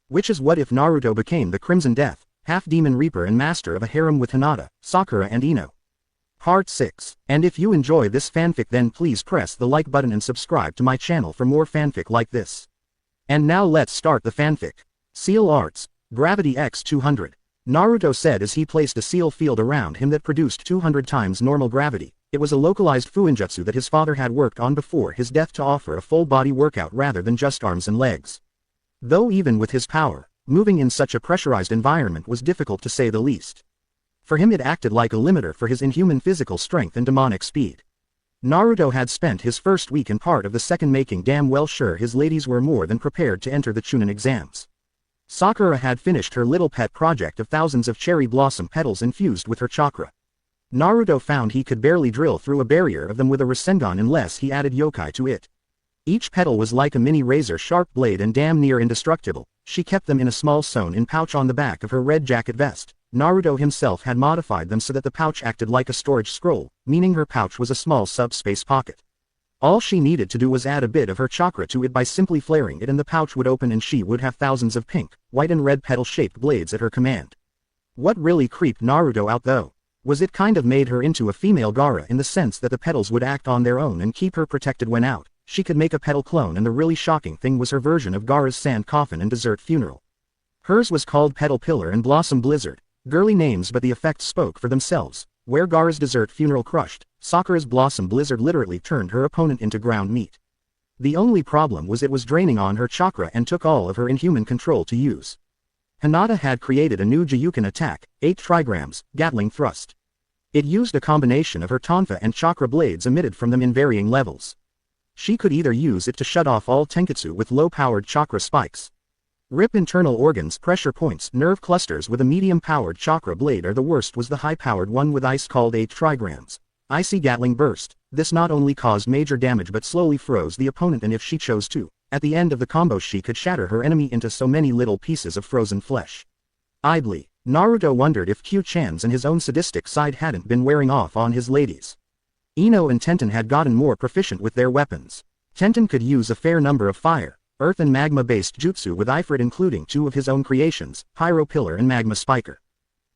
Which is what if Naruto became the Crimson Death, half-demon reaper and master of a harem with Hinata, Sakura and Ino. Part 6. And if you enjoy this fanfic then please press the like button and subscribe to my channel for more fanfic like this. And now let's start the fanfic. Seal Arts, Gravity X 200. Naruto said as he placed a seal field around him that produced 200 times normal gravity. It was a localized fuinjutsu that his father had worked on before his death to offer a full-body workout rather than just arms and legs. Though even with his power, moving in such a pressurized environment was difficult to say the least. For him it acted like a limiter for his inhuman physical strength and demonic speed. Naruto had spent his first week and part of the second making damn well sure his ladies were more than prepared to enter the Chunin exams. Sakura had finished her little pet project of thousands of cherry blossom petals infused with her chakra. Naruto found he could barely drill through a barrier of them with a Rasengan unless he added yokai to it. Each petal was like a mini razor-sharp blade and damn near indestructible. She kept them in a small sewn-in pouch on the back of her red jacket vest. Naruto himself had modified them so that the pouch acted like a storage scroll, meaning her pouch was a small subspace pocket. All she needed to do was add a bit of her chakra to it by simply flaring it and the pouch would open and she would have thousands of pink, white and red petal-shaped blades at her command. What really creeped Naruto out though, was it kind of made her into a female Gaara in the sense that the petals would act on their own and keep her protected when out. She could make a petal clone and the really shocking thing was her version of Gaara's sand coffin and desert funeral. Hers was called Petal Pillar and Blossom Blizzard, girly names but the effects spoke for themselves. Where Gaara's desert funeral crushed, Sakura's Blossom Blizzard literally turned her opponent into ground meat. The only problem was it was draining on her chakra and took all of her inhuman control to use. Hinata had created a new Jiyuken attack, 8 trigrams, Gatling Thrust. It used a combination of her tonfa and chakra blades emitted from them in varying levels. She could either use it to shut off all tenketsu with low-powered chakra spikes. Rip internal organs, pressure points, nerve clusters with a medium-powered chakra blade or the worst was the high-powered one with ice called 8 trigrams. Icy Gatling Burst. This not only caused major damage but slowly froze the opponent and if she chose to, at the end of the combo she could shatter her enemy into so many little pieces of frozen flesh. Idly, Naruto wondered if Q-chan's and his own sadistic side hadn't been wearing off on his ladies. Ino and Tenten had gotten more proficient with their weapons. Tenten could use a fair number of fire, earth and magma-based jutsu with Ifrit including 2 of his own creations, Pyro Pillar and Magma Spiker.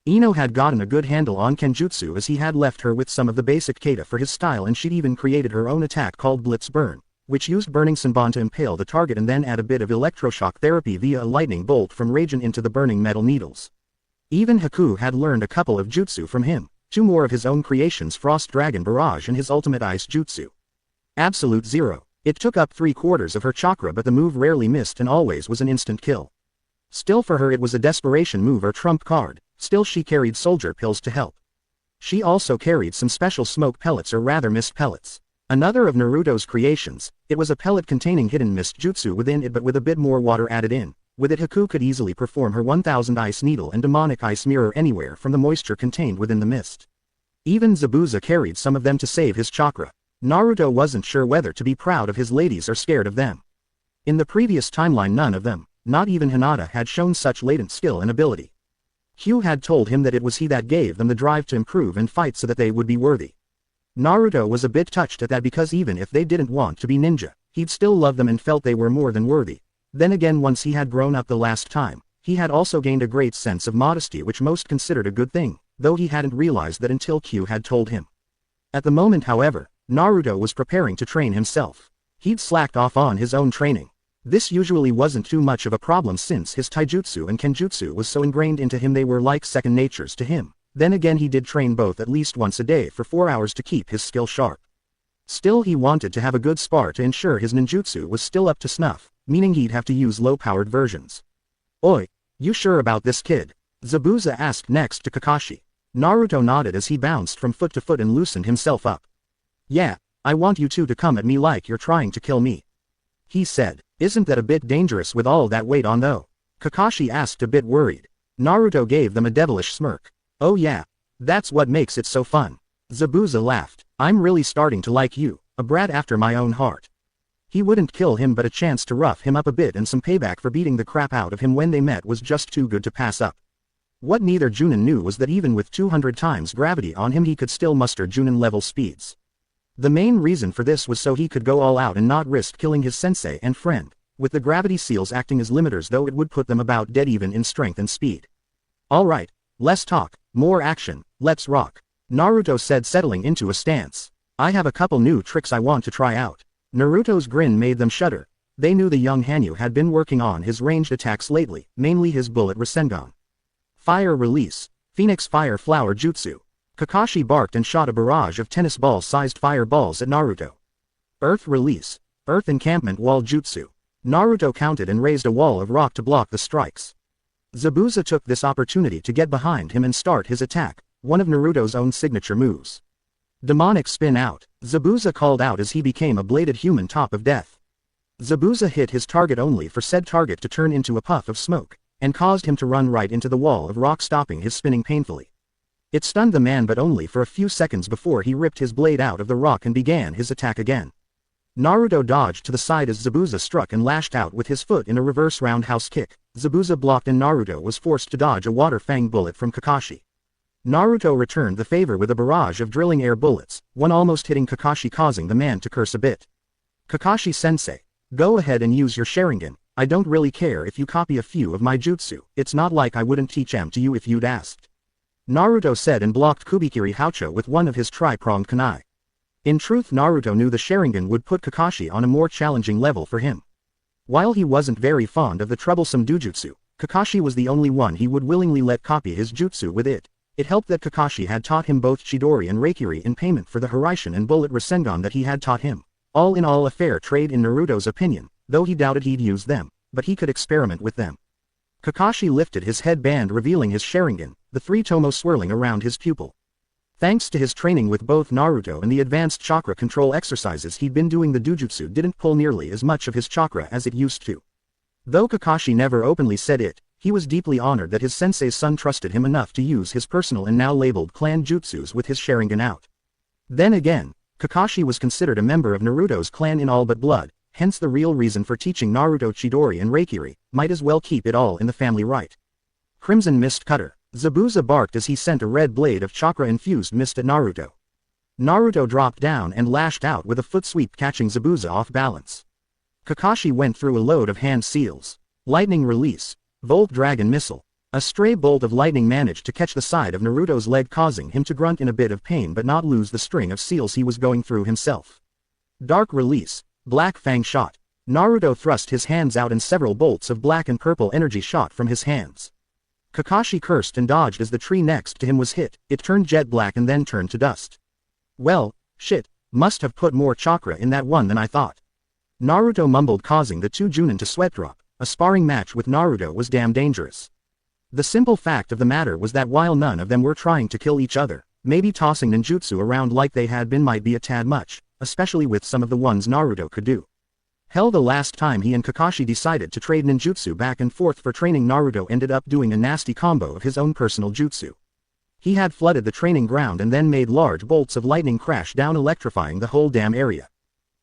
Ino had gotten a good handle on Kenjutsu as he had left her with some of the basic kata for his style and she'd even created her own attack called Blitz Burn, which used Burning Senbon to impale the target and then add a bit of electroshock therapy via a lightning bolt from Raijin into the burning metal needles. Even Haku had learned a couple of jutsu from him, 2 more of his own creations Frost Dragon Barrage and his ultimate ice jutsu. Absolute Zero. It took up 3/4 of her chakra but the move rarely missed and always was an instant kill. Still for her it was a desperation move or trump card, still she carried soldier pills to help. She also carried some special smoke pellets or rather mist pellets. Another of Naruto's creations, it was a pellet containing hidden mist jutsu within it but with a bit more water added in. With it Haku could easily perform her 1000 ice needle and demonic ice mirror anywhere from the moisture contained within the mist. Even Zabuza carried some of them to save his chakra. Naruto wasn't sure whether to be proud of his ladies or scared of them. In the previous timeline none of them, not even Hinata had shown such latent skill and ability. Hugh had told him that it was he that gave them the drive to improve and fight so that they would be worthy. Naruto was a bit touched at that because even if they didn't want to be ninja, he'd still love them and felt they were more than worthy. Then again once he had grown up the last time, he had also gained a great sense of modesty which most considered a good thing, though he hadn't realized that until Q had told him. At the moment however, Naruto was preparing to train himself. He'd slacked off on his own training. This usually wasn't too much of a problem since his taijutsu and kenjutsu was so ingrained into him they were like second natures to him. Then again he did train both at least once a day for 4 hours to keep his skill sharp. Still he wanted to have a good spar to ensure his ninjutsu was still up to snuff, meaning he'd have to use low-powered versions. "Oi, you sure about this kid?" Zabuza asked next to Kakashi. Naruto nodded as he bounced from foot to foot and loosened himself up. "Yeah, I want you two to come at me like you're trying to kill me," he said. "Isn't that a bit dangerous with all that weight on though?" Kakashi asked a bit worried. Naruto gave them a devilish smirk. "Oh yeah, that's what makes it so fun." Zabuza laughed. "I'm really starting to like you, a brat after my own heart." He wouldn't kill him but a chance to rough him up a bit and some payback for beating the crap out of him when they met was just too good to pass up. What neither Junin knew was that even with 200 times gravity on him he could still muster Junin level speeds. The main reason for this was so he could go all out and not risk killing his sensei and friend. with the gravity seals acting as limiters, though it would put them about dead even in strength and speed. Alright, less talk, more action, let's rock, Naruto said, settling into a stance. I have a couple new tricks I want to try out. Naruto's grin made them shudder. They knew the young Hanyu had been working on his ranged attacks lately, mainly his bullet Rasengan. Fire release, Phoenix Fire Flower Jutsu. Kakashi barked and shot a barrage of tennis ball-sized fireballs at Naruto. Earth release, Earth Encampment Wall Jutsu. Naruto counted and raised a wall of rock to block the strikes. Zabuza took this opportunity to get behind him and start his attack, one of Naruto's own signature moves. Demonic Spin Out, Zabuza called out as he became a bladed human top of death. Zabuza hit his target only for said target to turn into a puff of smoke, and caused him to run right into the wall of rock, stopping his spinning painfully. It stunned the man, but only for a few seconds before he ripped his blade out of the rock and began his attack again. Naruto dodged to the side as Zabuza struck and lashed out with his foot in a reverse roundhouse kick. Zabuza blocked and Naruto was forced to dodge a water fang bullet from Kakashi. Naruto returned the favor with a barrage of drilling air bullets, one almost hitting Kakashi, causing the man to curse a bit. Kakashi-sensei, go ahead and use your Sharingan. I don't really care if you copy a few of my jutsu, it's not like I wouldn't teach them to you if you'd asked. Naruto said and blocked Kubikiri Haucho with one of his tri-pronged kunai. In truth, Naruto knew the Sharingan would put Kakashi on a more challenging level for him. While he wasn't very fond of the troublesome dojutsu, Kakashi was the only one he would willingly let copy his jutsu with it. It helped that Kakashi had taught him both Chidori and Reikiri in payment for the Hiraishin and bullet Rasengan that he had taught him. All in all, a fair trade in Naruto's opinion, though he doubted he'd use them, but he could experiment with them. Kakashi lifted his headband, revealing his Sharingan, the three tomo swirling around his pupil. Thanks to his training with both Naruto and the advanced chakra control exercises he'd been doing, the dojutsu didn't pull nearly as much of his chakra as it used to. Though Kakashi never openly said it, he was deeply honored that his sensei's son trusted him enough to use his personal and now labeled clan jutsus with his Sharingan out. Then again, Kakashi was considered a member of Naruto's clan in all but blood, hence the real reason for teaching Naruto Chidori and Reikiri, might as well keep it all in the family, right? Crimson Mist Cutter, Zabuza barked as he sent a red blade of chakra-infused mist at Naruto. Naruto dropped down and lashed out with a foot sweep, catching Zabuza off balance. Kakashi went through a load of hand seals. Lightning Release, Volt Dragon Missile. A stray bolt of lightning managed to catch the side of Naruto's leg, causing him to grunt in a bit of pain but not lose the string of seals he was going through himself. Dark Release, Black Fang Shot. Naruto thrust his hands out and several bolts of black and purple energy shot from his hands. Kakashi cursed and dodged as the tree next to him was hit. It turned jet black and then turned to dust. Well, shit, must have put more chakra in that one than I thought. Naruto mumbled, causing the two Junin to sweat drop. A sparring match with Naruto was damn dangerous. The simple fact of the matter was that while none of them were trying to kill each other, maybe tossing ninjutsu around like they had been might be a tad much, especially with some of the ones Naruto could do. Hell, the last time he and Kakashi decided to trade ninjutsu back and forth for training, Naruto ended up doing a nasty combo of his own personal jutsu. He had flooded the training ground and then made large bolts of lightning crash down, electrifying the whole damn area.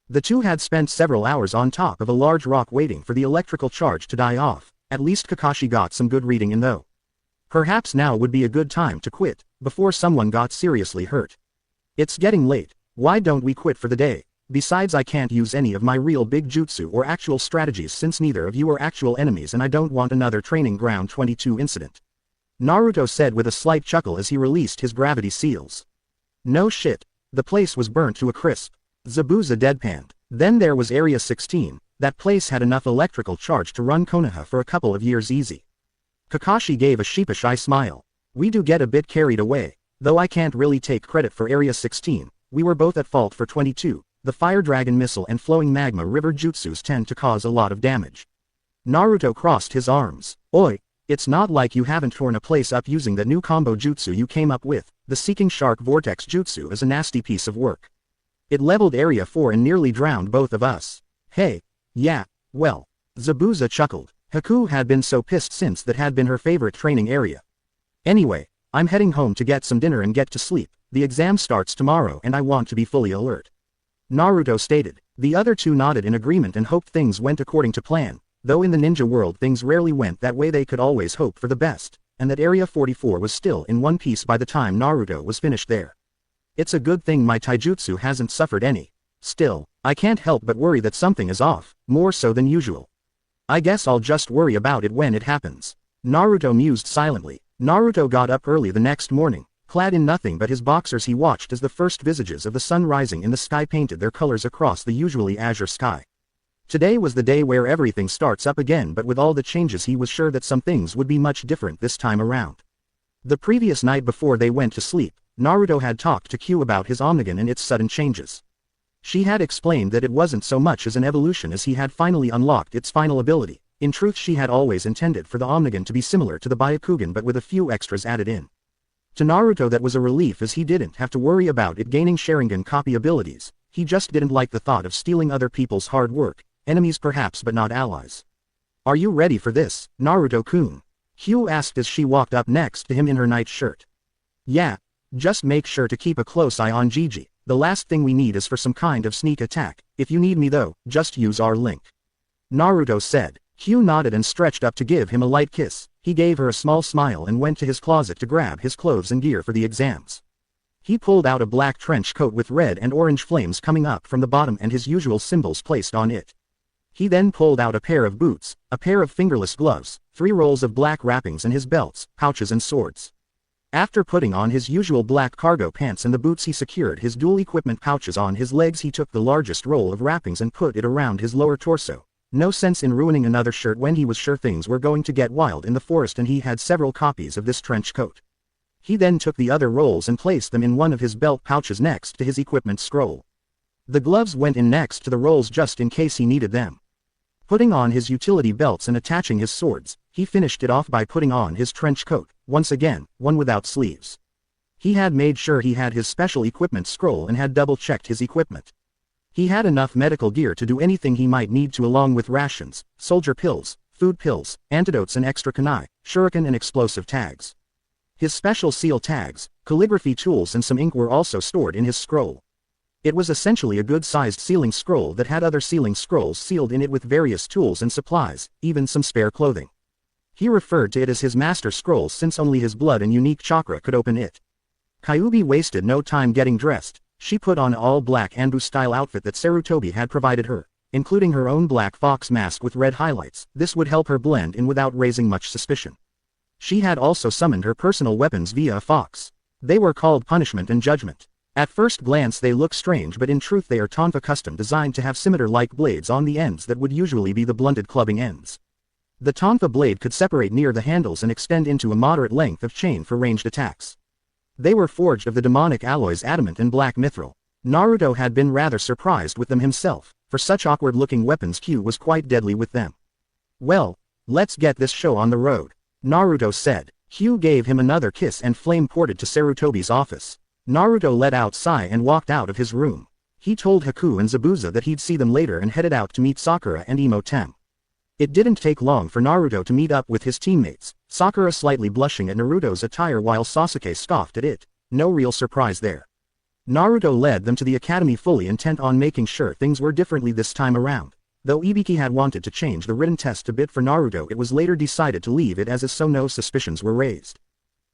The two had spent several hours on top of a large rock waiting for the electrical charge to die off. At least Kakashi got some good reading in though. Perhaps now would be a good time to quit, before someone got seriously hurt. It's getting late, why don't we quit for the day? Besides, I can't use any of my real big jutsu or actual strategies since neither of you are actual enemies and I don't want another Training Ground 22 incident. Naruto said with a slight chuckle as he released his gravity seals. No shit, the place was burnt to a crisp. Zabuza deadpanned. Then there was Area 16, that place had enough electrical charge to run Konoha for a couple of years easy. Kakashi gave a sheepish eye smile. We do get a bit carried away, though I can't really take credit for Area 16, we were both at fault for 22, the Fire Dragon Missile and Flowing Magma River jutsus tend to cause a lot of damage. Naruto crossed his arms. Oi, it's not like you haven't torn a place up using that new combo jutsu you came up with, the Seeking Shark Vortex jutsu is a nasty piece of work. It leveled Area 4 and nearly drowned both of us. Hey, yeah, well. Zabuza chuckled. Haku had been so pissed since that had been her favorite training area. Anyway, I'm heading home to get some dinner and get to sleep, the exam starts tomorrow and I want to be fully alert. Naruto stated. The other two nodded in agreement and hoped things went according to plan, though in the ninja world things rarely went that way. They could always hope for the best, and that Area 44 was still in one piece by the time Naruto was finished there. It's a good thing my taijutsu hasn't suffered any. Still, I can't help but worry that something is off, more so than usual. I guess I'll just worry about it when it happens. Naruto mused silently. Naruto got up early the next morning. Clad in nothing but his boxers, he watched as the first visages of the sun rising in the sky painted their colors across the usually azure sky. Today was the day where everything starts up again, but with all the changes he was sure that some things would be much different this time around. The previous night before they went to sleep, Naruto had talked to Q about his Omnigan and its sudden changes. She had explained that it wasn't so much as an evolution as he had finally unlocked its final ability. In truth, she had always intended for the Omnigan to be similar to the Byakugan but with a few extras added in. To Naruto that was a relief, as he didn't have to worry about it gaining Sharingan copy abilities. He just didn't like the thought of stealing other people's hard work, enemies perhaps but not allies. Are you ready for this, Naruto-kun? Hugh asked as she walked up next to him in her night shirt. Yeah. Just make sure to keep a close eye on Gigi. The last thing we need is for some kind of sneak attack. If you need me though, just use our link. Naruto said. Hugh nodded and stretched up to give him a light kiss. He gave her a small smile and went to his closet to grab his clothes and gear for the exams. He pulled out a black trench coat with red and orange flames coming up from the bottom and his usual symbols placed on it. He then pulled out a pair of boots, a pair of fingerless gloves, 3 rolls of black wrappings and his belts, pouches and swords. After putting on his usual black cargo pants and the boots, he secured his dual equipment pouches on his legs. He took the largest roll of wrappings and put it around his lower torso. No sense in ruining another shirt when he was sure things were going to get wild in the forest, and he had several copies of this trench coat. He then took the other rolls and placed them in one of his belt pouches next to his equipment scroll. The gloves went in next to the rolls just in case he needed them. Putting on his utility belts and attaching his swords, he finished it off by putting on his trench coat, once again, one without sleeves. He had made sure he had his special equipment scroll and had double-checked his equipment. He had enough medical gear to do anything he might need to, along with rations, soldier pills, food pills, antidotes and extra kunai, shuriken and explosive tags. His special seal tags, calligraphy tools and some ink were also stored in his scroll. It was essentially a good-sized sealing scroll that had other sealing scrolls sealed in it with various tools and supplies, even some spare clothing. He referred to it as his master scroll since only his blood and unique chakra could open it. Kyuubi wasted no time getting dressed. She put on an all-black Anbu-style outfit that Sarutobi had provided her, including her own black fox mask with red highlights. This would help her blend in without raising much suspicion. She had also summoned her personal weapons via a fox. They were called Punishment and Judgment. At first glance they look strange, but in truth they are tonfa custom designed to have scimitar-like blades on the ends that would usually be the blunted clubbing ends. The tonfa blade could separate near the handles and extend into a moderate length of chain for ranged attacks. They were forged of the demonic alloys adamant and black mithril. Naruto had been rather surprised with them himself. For such awkward-looking weapons, Q was quite deadly with them. Well, let's get this show on the road, Naruto said. Hugh gave him another kiss and flame-ported to Sarutobi's office. Naruto let out a sigh and walked out of his room. He told Haku and Zabuza that he'd see them later and headed out to meet Sakura and Imo-tem. It didn't take long for Naruto to meet up with his teammates, Sakura slightly blushing at Naruto's attire while Sasuke scoffed at it. No real surprise there. Naruto led them to the academy fully intent on making sure things were differently this time around. Though Ibiki had wanted to change the written test a bit for Naruto, it was later decided to leave it as is so no suspicions were raised.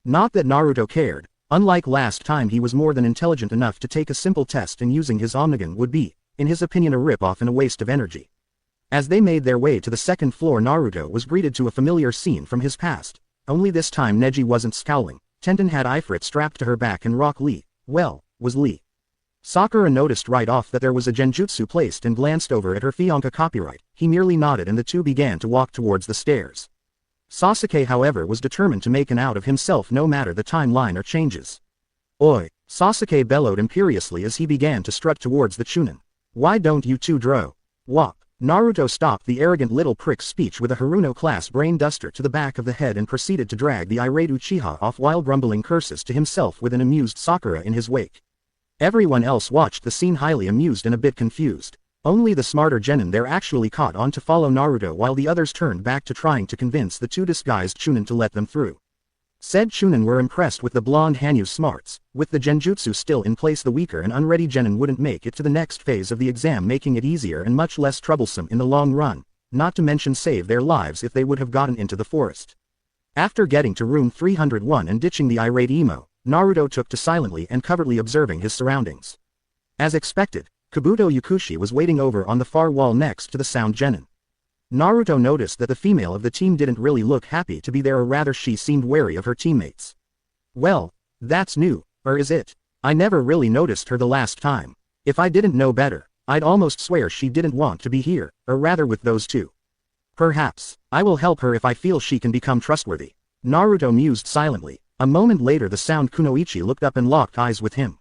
Not that Naruto cared. Unlike last time, he was more than intelligent enough to take a simple test, and using his Omnigan would be, in his opinion, a rip-off and a waste of energy. As they made their way to the second floor, Naruto was greeted to a familiar scene from his past. Only this time Neji wasn't scowling. Tenten had Ifrit strapped to her back and Rock Lee, well, was Lee. Sakura noticed right off that there was a genjutsu placed and glanced over at her Fionka copyright. He merely nodded and the two began to walk towards the stairs. Sasuke, however, was determined to make an out of himself no matter the timeline or changes. Oi! Sasuke bellowed imperiously as he began to strut towards the Chunin. Why don't you two walk? Naruto stopped the arrogant little prick's speech with a Haruno-class brain duster to the back of the head and proceeded to drag the irate Uchiha off while grumbling curses to himself with an amused Sakura in his wake. Everyone else watched the scene highly amused and a bit confused. Only the smarter genin there actually caught on to follow Naruto, while the others turned back to trying to convince the two disguised Chunin to let them through. Said Chunin were impressed with the blonde Hanyu's smarts. With the genjutsu still in place, the weaker and unready genin wouldn't make it to the next phase of the exam, making it easier and much less troublesome in the long run, not to mention save their lives if they would have gotten into the forest. After getting to room 301 and ditching the irate Imo, Naruto took to silently and covertly observing his surroundings. As expected, Kabuto Yakushi was waiting over on the far wall next to the sound genin. Naruto noticed that the female of the team didn't really look happy to be there, or rather she seemed wary of her teammates. Well, that's new, or is it? I never really noticed her the last time. If I didn't know better, I'd almost swear she didn't want to be here, or rather with those two. Perhaps, I will help her if I feel she can become trustworthy. Naruto mused silently. A moment later the sound Kunoichi looked up and locked eyes with him.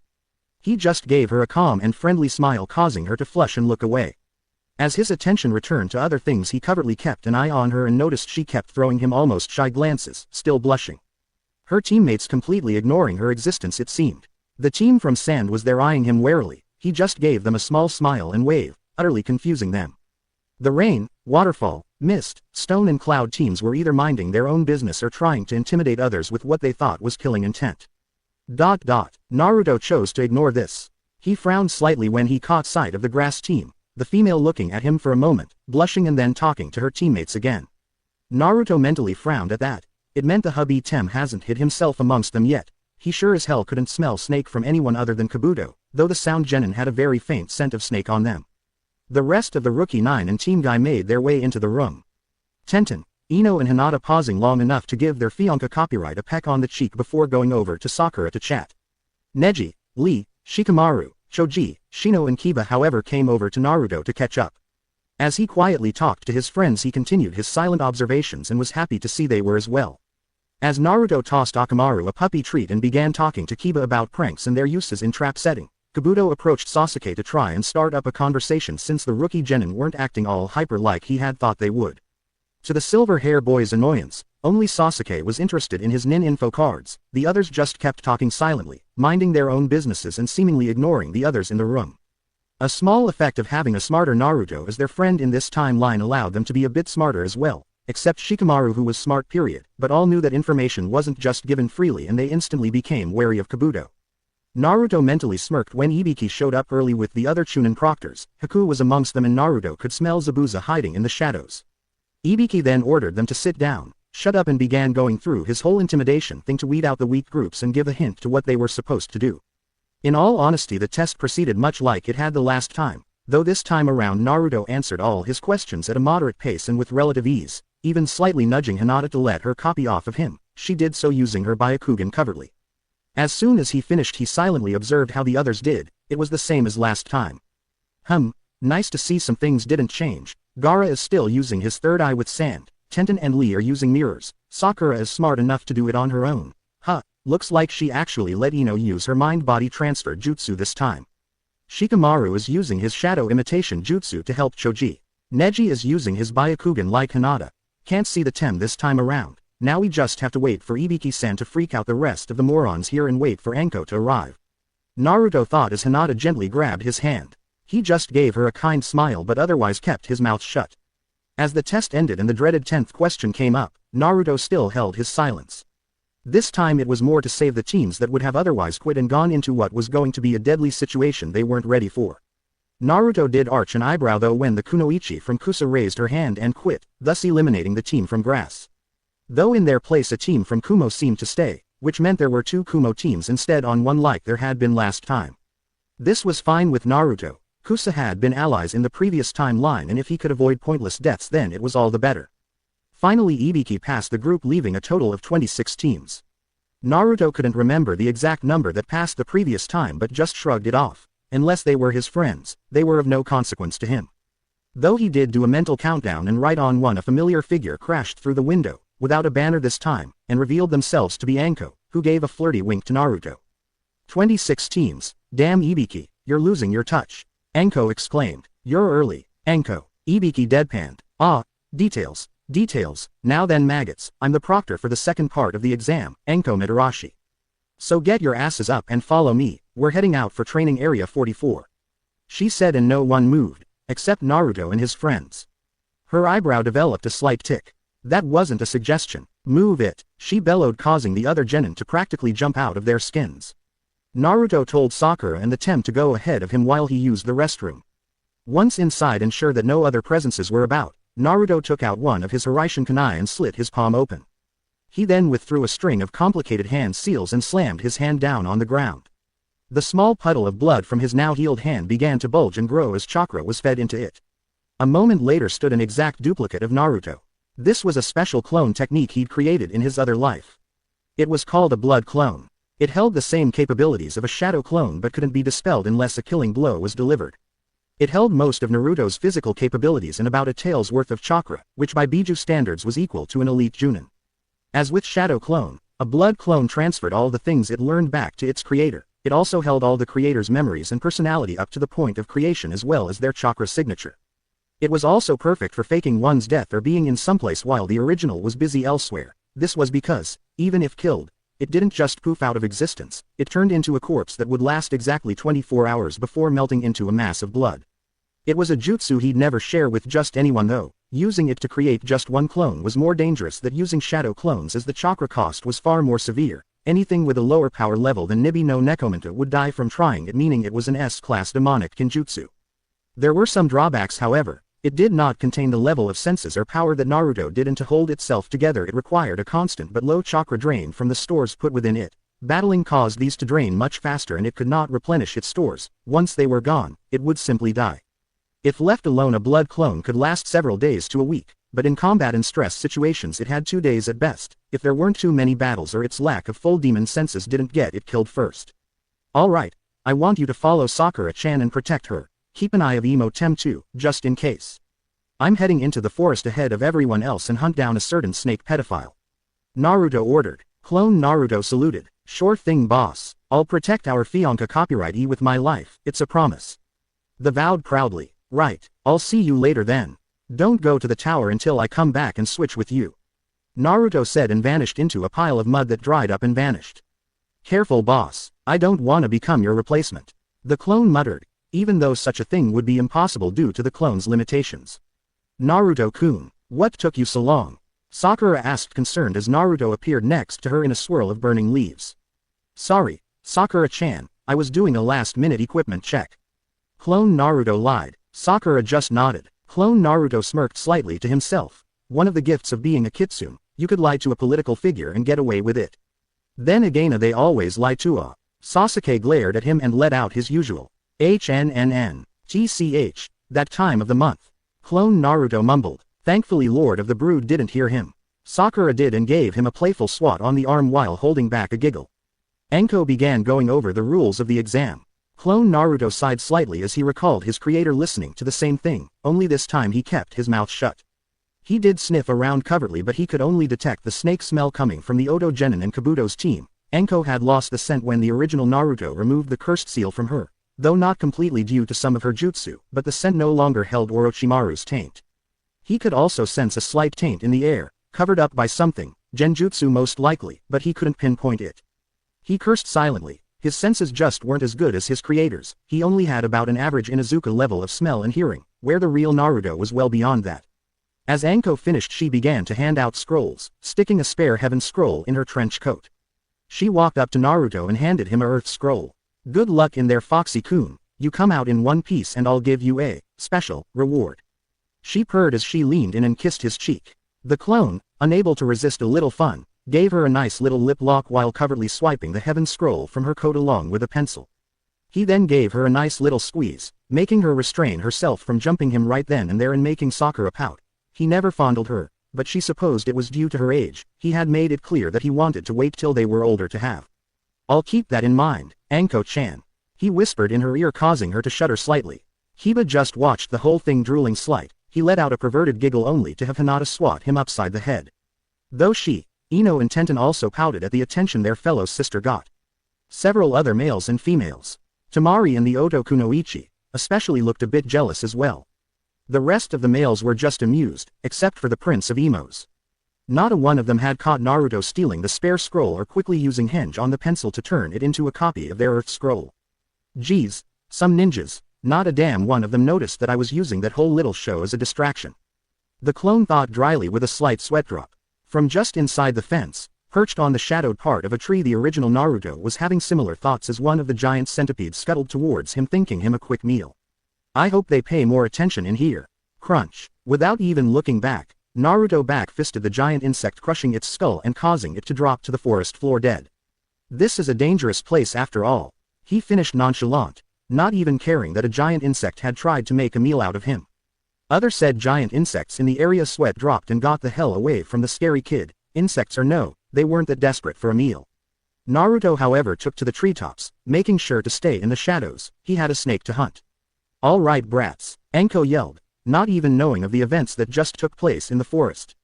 He just gave her a calm and friendly smile, causing her to flush and look away. As his attention returned to other things, he covertly kept an eye on her and noticed she kept throwing him almost shy glances, still blushing. Her teammates completely ignoring her existence, it seemed. The team from Sand was there eyeing him warily. He just gave them a small smile and wave, utterly confusing them. The rain, waterfall, mist, stone and cloud teams were either minding their own business or trying to intimidate others with what they thought was killing intent. Naruto chose to ignore this. He frowned slightly when he caught sight of the grass team, the female looking at him for a moment, blushing and then talking to her teammates again. Naruto mentally frowned at that. It meant the hubby Tem hasn't hid himself amongst them yet. He sure as hell couldn't smell snake from anyone other than Kabuto, though the sound genin had a very faint scent of snake on them. The rest of the Rookie 9 and Team Guy made their way into the room. Tenten, Ino and Hinata pausing long enough to give their fiancé copyright a peck on the cheek before going over to Sakura to chat. Neji, Lee, Shikamaru, Choji, Shino and Kiba however came over to Naruto to catch up. As he quietly talked to his friends he continued his silent observations and was happy to see they were as well. As Naruto tossed Akamaru a puppy treat and began talking to Kiba about pranks and their uses in trap setting, Kabuto approached Sasuke to try and start up a conversation since the rookie genin weren't acting all hyper like he had thought they would. To the silver hair boy's annoyance, only Sasuke was interested in his nin info cards, the others just kept talking silently, minding their own businesses and seemingly ignoring the others in the room. A small effect of having a smarter Naruto as their friend in this timeline allowed them to be a bit smarter as well, except Shikamaru who was smart period, but all knew that information wasn't just given freely and they instantly became wary of Kabuto. Naruto mentally smirked when Ibiki showed up early with the other Chunin proctors. Haku was amongst them and Naruto could smell Zabuza hiding in the shadows. Ibiki then ordered them to sit down, shut up and began going through his whole intimidation thing to weed out the weak groups and give a hint to what they were supposed to do. In all honesty the test proceeded much like it had the last time, though this time around Naruto answered all his questions at a moderate pace and with relative ease, even slightly nudging Hinata to let her copy off of him. She did so using her Byakugan covertly. As soon as he finished he silently observed how the others did. It was the same as last time. Nice to see some things didn't change. Gaara is still using his third eye with sand, Tenten and Lee are using mirrors, Sakura is smart enough to do it on her own. Looks like she actually let Ino use her mind-body transfer jutsu this time. Shikamaru is using his shadow imitation jutsu to help Choji. Neji is using his Byakugan like Hinata. Can't see the Tem this time around. Now we just have to wait for Ibiki-san to freak out the rest of the morons here and wait for Anko to arrive. Naruto thought as Hinata gently grabbed his hand. He just gave her a kind smile but otherwise kept his mouth shut. As the test ended and the dreaded 10th question came up, Naruto still held his silence. This time it was more to save the teams that would have otherwise quit and gone into what was going to be a deadly situation they weren't ready for. Naruto did arch an eyebrow though when the Kunoichi from Kusa raised her hand and quit, thus eliminating the team from grass. Though in their place a team from Kumo seemed to stay, which meant there were 2 Kumo teams instead on one like there had been last time. This was fine with Naruto. Kusa had been allies in the previous timeline and if he could avoid pointless deaths then it was all the better. Finally Ibiki passed the group leaving a total of 26 teams. Naruto couldn't remember the exact number that passed the previous time but just shrugged it off. Unless they were his friends, they were of no consequence to him. Though he did do a mental countdown and right on one a familiar figure crashed through the window, without a banner this time, and revealed themselves to be Anko, who gave a flirty wink to Naruto. 26 teams, damn Ibiki, you're losing your touch. Anko exclaimed, you're early, Anko. Ibiki deadpanned, details, now then maggots, I'm the proctor for the second part of the exam, Anko Mitarashi. So get your asses up and follow me, we're heading out for training area 44. She said and no one moved, except Naruto and his friends. Her eyebrow developed a slight tick. That wasn't a suggestion, move it, she bellowed causing the other genin to practically jump out of their skins. Naruto told Sakura and the Tem to go ahead of him while he used the restroom. Once inside and sure that no other presences were about, Naruto took out one of his Hiraishin kunai and slit his palm open. He then withdrew a string of complicated hand seals and slammed his hand down on the ground. The small puddle of blood from his now healed hand began to bulge and grow as chakra was fed into it. A moment later stood an exact duplicate of Naruto. This was a special clone technique he'd created in his other life. It was called a blood clone. It held the same capabilities of a shadow clone but couldn't be dispelled unless a killing blow was delivered. It held most of Naruto's physical capabilities and about a tael's worth of chakra, which by Biju standards was equal to an elite Junin. As with shadow clone, a blood clone transferred all the things it learned back to its creator. It also held all the creator's memories and personality up to the point of creation as well as their chakra signature. It was also perfect for faking one's death or being in someplace while the original was busy elsewhere. This was because, even if killed, it didn't just poof out of existence, it turned into a corpse that would last exactly 24 hours before melting into a mass of blood. It was a jutsu he'd never share with just anyone though. Using it to create just one clone was more dangerous than using shadow clones as the chakra cost was far more severe. Anything with a lower power level than Nibi no Nekomata would die from trying it, meaning it was an S-class demonic kinjutsu. There were some drawbacks however. It did not contain the level of senses or power that Naruto did, and to hold itself together it required a constant but low chakra drain from the stores put within it. Battling caused these to drain much faster and it could not replenish its stores. Once they were gone, it would simply die. If left alone, a blood clone could last several days to a week, but in combat and stress situations it had 2 days at best, if there weren't too many battles or its lack of full demon senses didn't get it killed first. Alright, I want you to follow Sakura-chan and protect her. Keep an eye of Imo-tem too, just in case. I'm heading into the forest ahead of everyone else and hunt down a certain snake pedophile. Naruto ordered. Clone Naruto saluted. Sure thing boss, I'll protect our fianca copyright with my life, it's a promise. The vowed proudly. Right, I'll see you later then. Don't go to the tower until I come back and switch with you. Naruto said and vanished into a pile of mud that dried up and vanished. Careful boss, I don't wanna become your replacement. The clone muttered, even though such a thing would be impossible due to the clone's limitations. Naruto-kun, what took you so long? Sakura asked concerned as Naruto appeared next to her in a swirl of burning leaves. Sorry, Sakura-chan, I was doing a last-minute equipment check. Clone Naruto lied. Sakura just nodded. Clone Naruto smirked slightly to himself. One of the gifts of being a kitsune, you could lie to a political figure and get away with it. Then again they always lie to a. Sasuke glared at him and let out his usual. HNNN. TCH. That time of the month. Clone Naruto mumbled. Thankfully Lord of the Brood didn't hear him. Sakura did and gave him a playful swat on the arm while holding back a giggle. Enko began going over the rules of the exam. Clone Naruto sighed slightly as he recalled his creator listening to the same thing, only this time he kept his mouth shut. He did sniff around covertly but he could only detect the snake smell coming from the Oto Genin and Kabuto's team. Enko had lost the scent when the original Naruto removed the cursed seal from her. Though not completely due to some of her jutsu, but the scent no longer held Orochimaru's taint. He could also sense a slight taint in the air, covered up by something, genjutsu most likely, but he couldn't pinpoint it. He cursed silently. His senses just weren't as good as his creator's. He only had about an average Inuzuka level of smell and hearing, where the real Naruto was well beyond that. As Anko finished she began to hand out scrolls, sticking a spare heaven scroll in her trench coat. She walked up to Naruto and handed him a earth scroll. Good luck in there Foxy-kun, you come out in one piece and I'll give you a special reward. She purred as she leaned in and kissed his cheek. The clone, unable to resist a little fun, gave her a nice little lip lock while covertly swiping the heaven scroll from her coat along with a pencil. He then gave her a nice little squeeze, making her restrain herself from jumping him right then and there and making Sakura pout. He never fondled her, but she supposed it was due to her age. He had made it clear that he wanted to wait till they were older to have. I'll keep that in mind, Anko-chan. He whispered in her ear causing her to shudder slightly. Hiba just watched the whole thing drooling slight. He let out a perverted giggle only to have Hinata swat him upside the head. Though she, Ino and Tenten also pouted at the attention their fellow sister got. Several other males and females, Tamari and the Oto Kunoichi, especially looked a bit jealous as well. The rest of the males were just amused, except for the Prince of Emos. Not a one of them had caught Naruto stealing the spare scroll or quickly using henge on the pencil to turn it into a copy of their earth scroll. Geez, some ninjas, not a damn one of them noticed that I was using that whole little show as a distraction. The clone thought dryly with a slight sweat drop. From just inside the fence, perched on the shadowed part of a tree, the original Naruto was having similar thoughts as one of the giant centipedes scuttled towards him, thinking him a quick meal. I hope they pay more attention in here. Crunch. Without even looking back, Naruto back-fisted the giant insect, crushing its skull and causing it to drop to the forest floor dead. This is a dangerous place after all. He finished nonchalant, not even caring that a giant insect had tried to make a meal out of him. Other said giant insects in the area sweat dropped and got the hell away from the scary kid. Insects or no, they weren't that desperate for a meal. Naruto however took to the treetops, making sure to stay in the shadows. He had a snake to hunt. All right brats, Enko yelled, not even knowing of the events that just took place in the forest.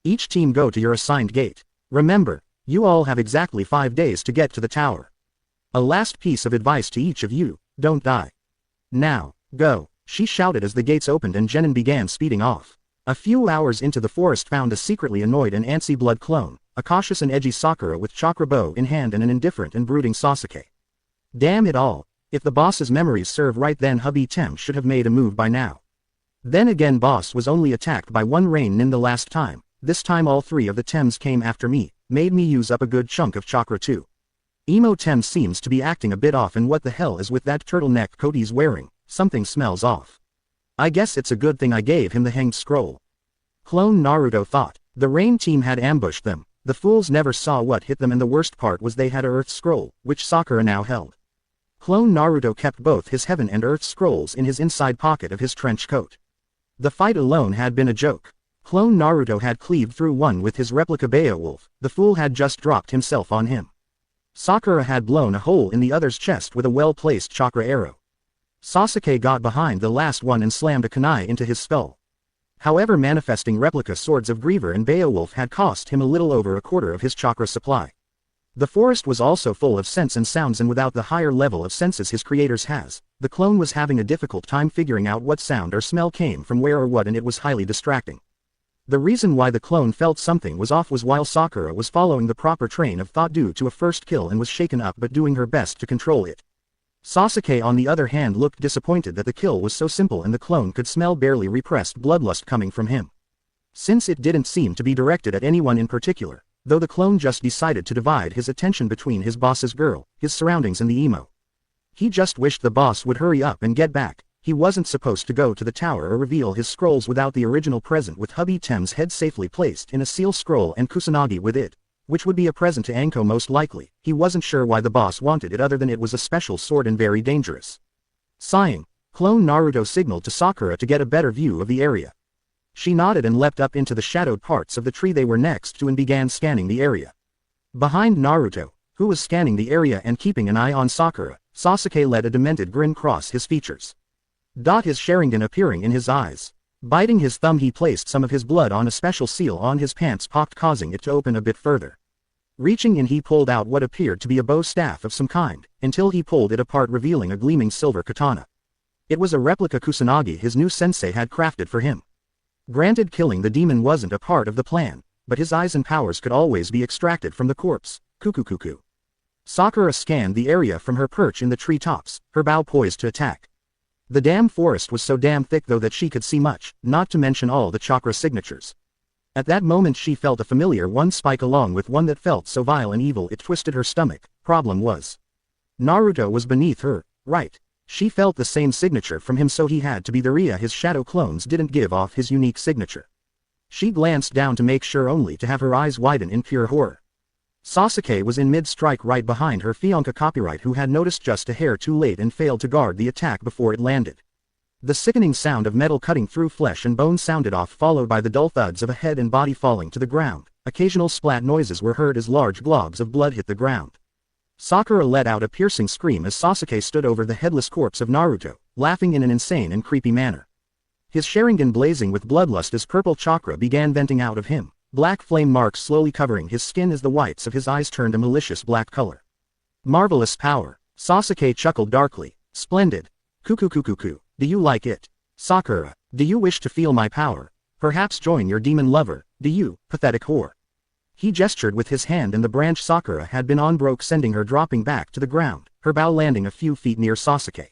Each team go to your assigned gate. Remember, you all have exactly 5 days to get to the tower. A last piece of advice to each of you, don't die. Now, go, she shouted as the gates opened and Genin began speeding off. A few hours into the forest found a secretly annoyed and antsy blood clone, a cautious and edgy Sakura with chakra bow in hand and an indifferent and brooding Sasuke. Damn it all, if the boss's memories serve right then hubby Tem should have made a move by now. Then again boss was only attacked by one rain nin the last time, this time all 3 of the Tems came after me, made me use up a good chunk of chakra too. Emo Tem seems to be acting a bit off and what the hell is with that turtleneck coat he's wearing, something smells off. I guess it's a good thing I gave him the hanged scroll. Clone Naruto thought, the rain team had ambushed them, the fools never saw what hit them and the worst part was they had a earth scroll, which Sakura now held. Clone Naruto kept both his heaven and earth scrolls in his inside pocket of his trench coat. The fight alone had been a joke. Clone Naruto had cleaved through one with his replica Beowulf, the fool had just dropped himself on him. Sakura had blown a hole in the other's chest with a well-placed chakra arrow. Sasuke got behind the last one and slammed a kunai into his skull. However, manifesting replica swords of Griever and Beowulf had cost him a little over a quarter of his chakra supply. The forest was also full of scents and sounds, and without the higher level of senses his creators has, the clone was having a difficult time figuring out what sound or smell came from where or what, and it was highly distracting. The reason why the clone felt something was off was while Sakura was following the proper train of thought due to a first kill and was shaken up but doing her best to control it. Sasuke on the other hand looked disappointed that the kill was so simple and the clone could smell barely repressed bloodlust coming from him. Since it didn't seem to be directed at anyone in particular, though the clone just decided to divide his attention between his boss's girl, his surroundings and the emo. He just wished the boss would hurry up and get back. He wasn't supposed to go to the tower or reveal his scrolls without the original present, with hubby Tem's head safely placed in a seal scroll and Kusanagi with it, which would be a present to Anko most likely. He wasn't sure why the boss wanted it other than it was a special sword and very dangerous. Sighing, Clone Naruto signaled to Sakura to get a better view of the area. She nodded and leapt up into the shadowed parts of the tree they were next to and began scanning the area. Behind Naruto, who was scanning the area and keeping an eye on Sakura, Sasuke let a demented grin cross his features. His Sharingan appearing in his eyes. Biting his thumb, he placed some of his blood on a special seal on his pants pocket, causing it to open a bit further. Reaching in, he pulled out what appeared to be a bow staff of some kind, until he pulled it apart, revealing a gleaming silver katana. It was a replica Kusanagi his new sensei had crafted for him. Granted, killing the demon wasn't a part of the plan, but his eyes and powers could always be extracted from the corpse. Cuckoo. Sakura scanned the area from her perch in the tree tops, her bow poised to attack. The damn forest was so damn thick though that she could see much, not to mention all the chakra signatures. At that moment she felt a familiar one spike along with one that felt so vile and evil it twisted her stomach. Problem was, Naruto was beneath her, right? She felt the same signature from him, so he had to be the Ria. His shadow clones didn't give off his unique signature. She glanced down to make sure, only to have her eyes widen in pure horror. Sasuke was in mid-strike right behind her fiancé copyright, who had noticed just a hair too late and failed to guard the attack before it landed. The sickening sound of metal cutting through flesh and bone sounded off, followed by the dull thuds of a head and body falling to the ground. Occasional splat noises were heard as large globs of blood hit the ground. Sakura let out a piercing scream as Sasuke stood over the headless corpse of Naruto, laughing in an insane and creepy manner. His Sharingan blazing with bloodlust as purple chakra began venting out of him. Black flame marks slowly covering his skin as the whites of his eyes turned a malicious black color. Marvelous power. Sasuke chuckled darkly. Splendid. Cuckoo. Do you like it? Sakura, do you wish to feel my power? Perhaps join your demon lover, do you, pathetic whore? He gestured with his hand and the branch Sakura had been on broke, sending her dropping back to the ground, her bow landing a few feet near Sasuke.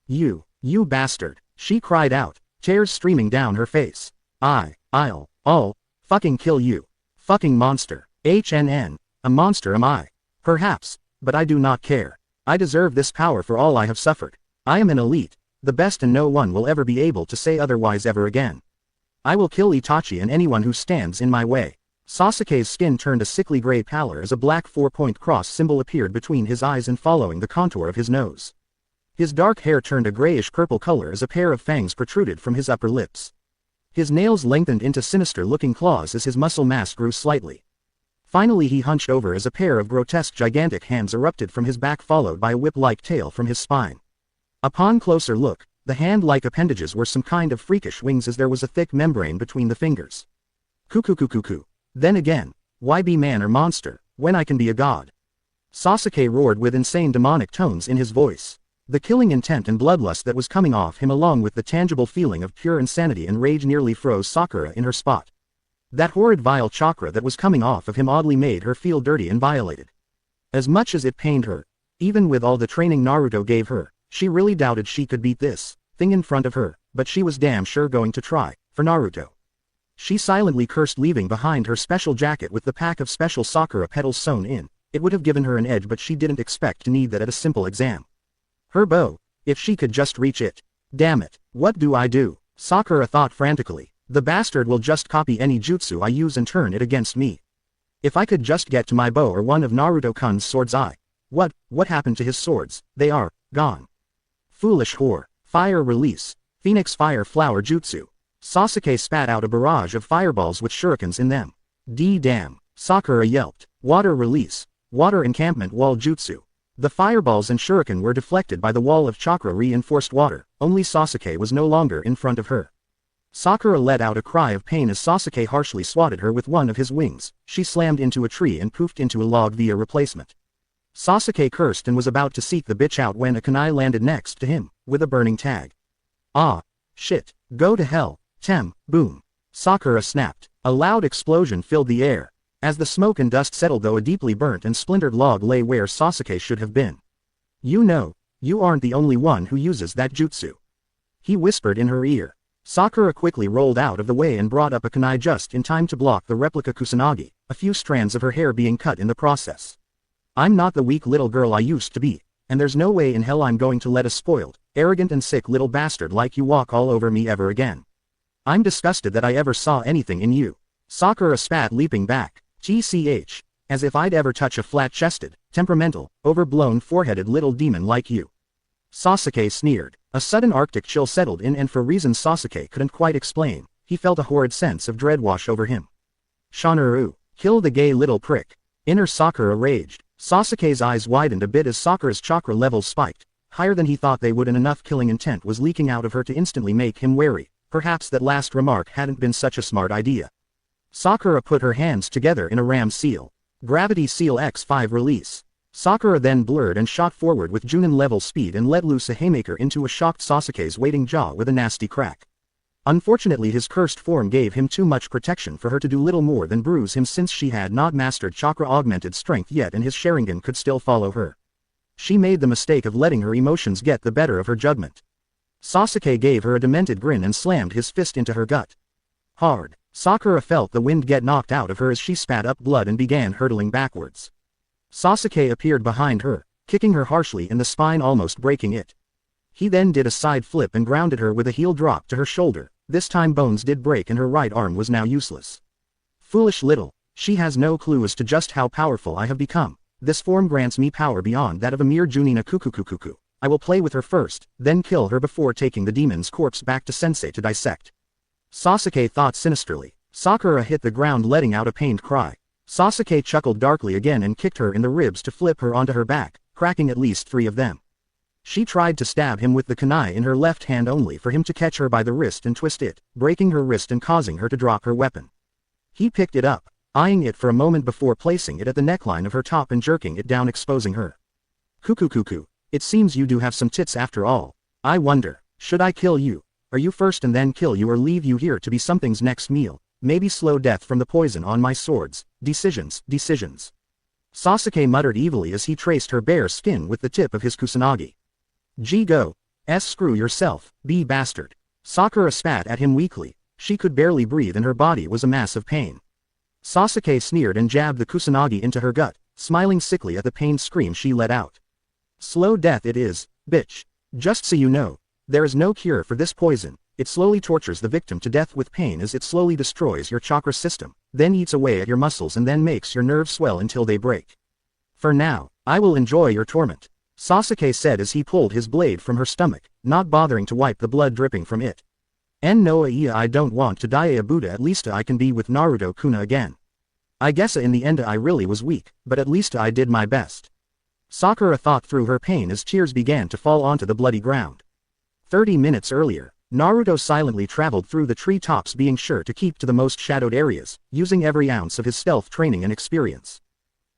You bastard, she cried out, tears streaming down her face. I'll fucking kill you. Fucking monster. A monster am I. Perhaps, but I do not care. I deserve this power for all I have suffered. I am an elite, the best, and no one will ever be able to say otherwise ever again. I will kill Itachi and anyone who stands in my way. Sasuke's skin turned a sickly gray pallor as a black 4-point cross symbol appeared between his eyes and following the contour of his nose. His dark hair turned a grayish purple color as a pair of fangs protruded from his upper lips. His nails lengthened into sinister-looking claws as his muscle mass grew slightly. Finally he hunched over as a pair of grotesque gigantic hands erupted from his back, followed by a whip-like tail from his spine. Upon closer look, the hand-like appendages were some kind of freakish wings, as there was a thick membrane between the fingers. Cuckoo. Then again, why be man or monster, when I can be a god? Sasuke roared with insane demonic tones in his voice. The killing intent and bloodlust that was coming off him, along with the tangible feeling of pure insanity and rage, nearly froze Sakura in her spot. That horrid vile chakra that was coming off of him oddly made her feel dirty and violated. As much as it pained her, even with all the training Naruto gave her, she really doubted she could beat this thing in front of her, but she was damn sure going to try, for Naruto. She silently cursed, leaving behind her special jacket with the pack of special Sakura petals sewn in. It would have given her an edge, but she didn't expect to need that at a simple exam. Her bow, if she could just reach it. Damn it, what do I do? Sakura thought frantically. The bastard will just copy any jutsu I use and turn it against me. If I could just get to my bow or one of Naruto-kun's swords. What happened to his swords? They are gone. Foolish whore. Fire release. Phoenix fire flower jutsu. Sasuke spat out a barrage of fireballs with shurikens in them. Damn. Sakura yelped. Water release. Water encampment wall jutsu. The fireballs and shuriken were deflected by the wall of chakra-reinforced water. Only Sasuke was no longer in front of her. Sakura let out a cry of pain as Sasuke harshly swatted her with one of his wings. She slammed into a tree and poofed into a log via replacement. Sasuke cursed and was about to seek the bitch out when a kunai landed next to him, with a burning tag. Ah, shit, go to hell, Tem, boom. Sakura snapped. A loud explosion filled the air. As the smoke and dust settled, though, a deeply burnt and splintered log lay where Sasuke should have been. You know, you aren't the only one who uses that jutsu. He whispered in her ear. Sakura quickly rolled out of the way and brought up a kunai just in time to block the replica Kusanagi, a few strands of her hair being cut in the process. I'm not the weak little girl I used to be, and there's no way in hell I'm going to let a spoiled, arrogant and sick little bastard like you walk all over me ever again. I'm disgusted that I ever saw anything in you. Sakura spat, leaping back. TCH, as if I'd ever touch a flat-chested, temperamental, overblown foreheaded little demon like you. Sasuke sneered. A sudden arctic chill settled in, and for reasons Sasuke couldn't quite explain, he felt a horrid sense of dread wash over him. Shanaru, kill the gay little prick. Inner Sakura raged. Sasuke's eyes widened a bit as Sakura's chakra levels spiked, higher than he thought they would, and enough killing intent was leaking out of her to instantly make him wary. Perhaps that last remark hadn't been such a smart idea. Sakura put her hands together in a ram seal. Gravity Seal X5 release. Sakura then blurred and shot forward with Junin-level speed and let loose a haymaker into a shocked Sasuke's waiting jaw with a nasty crack. Unfortunately, his cursed form gave him too much protection for her to do little more than bruise him, since she had not mastered chakra-augmented strength yet and his Sharingan could still follow her. She made the mistake of letting her emotions get the better of her judgment. Sasuke gave her a demented grin and slammed his fist into her gut. Hard. Sakura felt the wind get knocked out of her as she spat up blood and began hurtling backwards. Sasuke appeared behind her, kicking her harshly in the spine, almost breaking it. He then did a side flip and grounded her with a heel drop to her shoulder. This time bones did break and her right arm was now useless. Foolish little, she has no clue as to just how powerful I have become. This form grants me power beyond that of a mere Junina Kukukukuku. I will play with her first, then kill her before taking the demon's corpse back to Sensei to dissect. Sasuke thought sinisterly. Sakura hit the ground, letting out a pained cry. Sasuke chuckled darkly again and kicked her in the ribs to flip her onto her back, cracking at least 3 of them. She tried to stab him with the kunai in her left hand, only for him to catch her by the wrist and twist it, breaking her wrist and causing her to drop her weapon. He picked it up, eyeing it for a moment before placing it at the neckline of her top and jerking it down, exposing her. Kukukuku, it seems you do have some tits after all. I wonder, should I kill you? Are you first and then kill you, or leave you here to be something's next meal? Maybe slow death from the poison on my swords. Decisions. Sasuke muttered evilly as he traced her bare skin with the tip of his Kusanagi. Go. Screw yourself, bastard. Sakura spat at him weakly. She could barely breathe and her body was a mass of pain. Sasuke sneered and jabbed the Kusanagi into her gut, smiling sickly at the pained scream she let out. Slow death it is, bitch. Just so you know, there is no cure for this poison. It slowly tortures the victim to death with pain as it slowly destroys your chakra system, then eats away at your muscles and then makes your nerves swell until they break. For now, I will enjoy your torment, Sasuke said as he pulled his blade from her stomach, not bothering to wipe the blood dripping from it. No iya I don't want to die Buddha at least I can be with Naruto-kuna again. I guess in the end I really was weak, but at least I did my best. Sakura thought through her pain as tears began to fall onto the bloody ground. 30 minutes earlier, Naruto silently traveled through the tree tops being sure to keep to the most shadowed areas, using every ounce of his stealth training and experience.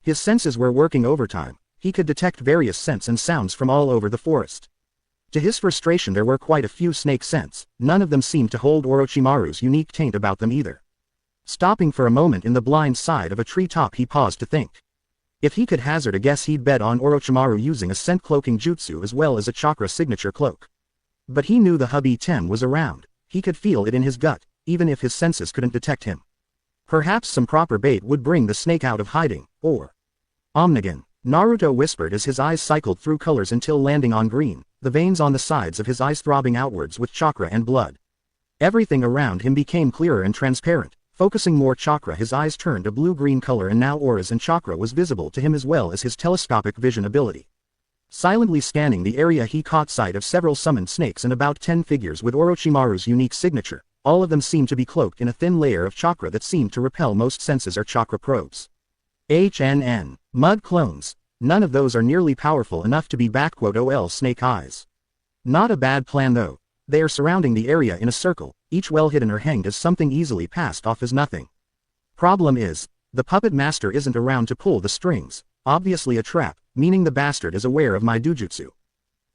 His senses were working overtime, he could detect various scents and sounds from all over the forest. To his frustration there were quite a few snake scents, none of them seemed to hold Orochimaru's unique taint about them either. Stopping for a moment in the blind side of a treetop he paused to think. If he could hazard a guess he'd bet on Orochimaru using a scent cloaking jutsu as well as a chakra signature cloak. But he knew the hubby Tem was around, he could feel it in his gut, even if his senses couldn't detect him. Perhaps some proper bait would bring the snake out of hiding, or... Omnigan, Naruto whispered as his eyes cycled through colors until landing on green, the veins on the sides of his eyes throbbing outwards with chakra and blood. Everything around him became clearer and transparent, focusing more chakra his eyes turned a blue-green color and now auras and chakra was visible to him as well as his telescopic vision ability. Silently scanning the area he caught sight of several summoned snakes and about 10 figures with Orochimaru's unique signature, all of them seemed to be cloaked in a thin layer of chakra that seemed to repel most senses or chakra probes. Mud clones, none of those are nearly powerful enough to be _ol snake eyes. Not a bad plan though, they are surrounding the area in a circle, each well hidden or hanged as something easily passed off as nothing. Problem is, the puppet master isn't around to pull the strings, obviously a trap, meaning the bastard is aware of my dujutsu.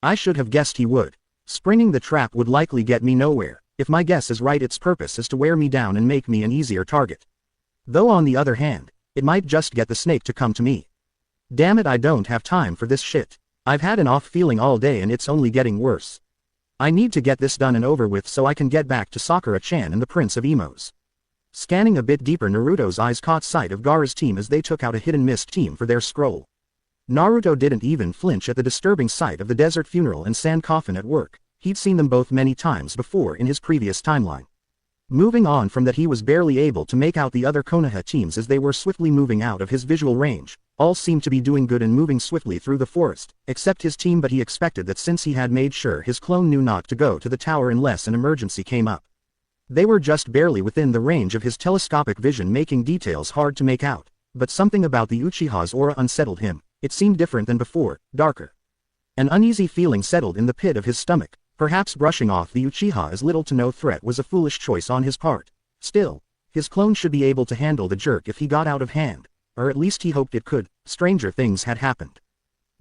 I should have guessed he would. Springing the trap would likely get me nowhere, if my guess is right its purpose is to wear me down and make me an easier target. Though on the other hand, it might just get the snake to come to me. Damn it I don't have time for this shit. I've had an off feeling all day and it's only getting worse. I need to get this done and over with so I can get back to Sakura-chan and the Prince of Emos. Scanning a bit deeper Naruto's eyes caught sight of Gaara's team as they took out a hidden mist team for their scroll. Naruto didn't even flinch at the disturbing sight of the desert funeral and sand coffin at work, he'd seen them both many times before in his previous timeline. Moving on from that he was barely able to make out the other Konoha teams as they were swiftly moving out of his visual range, all seemed to be doing good and moving swiftly through the forest, except his team but he expected that since he had made sure his clone knew not to go to the tower unless an emergency came up. They were just barely within the range of his telescopic vision making details hard to make out, but something about the Uchiha's aura unsettled him, it seemed different than before, darker. An uneasy feeling settled in the pit of his stomach, perhaps brushing off the Uchiha as little to no threat was a foolish choice on his part. Still, his clone should be able to handle the jerk if he got out of hand, or at least he hoped it could. Stranger things had happened.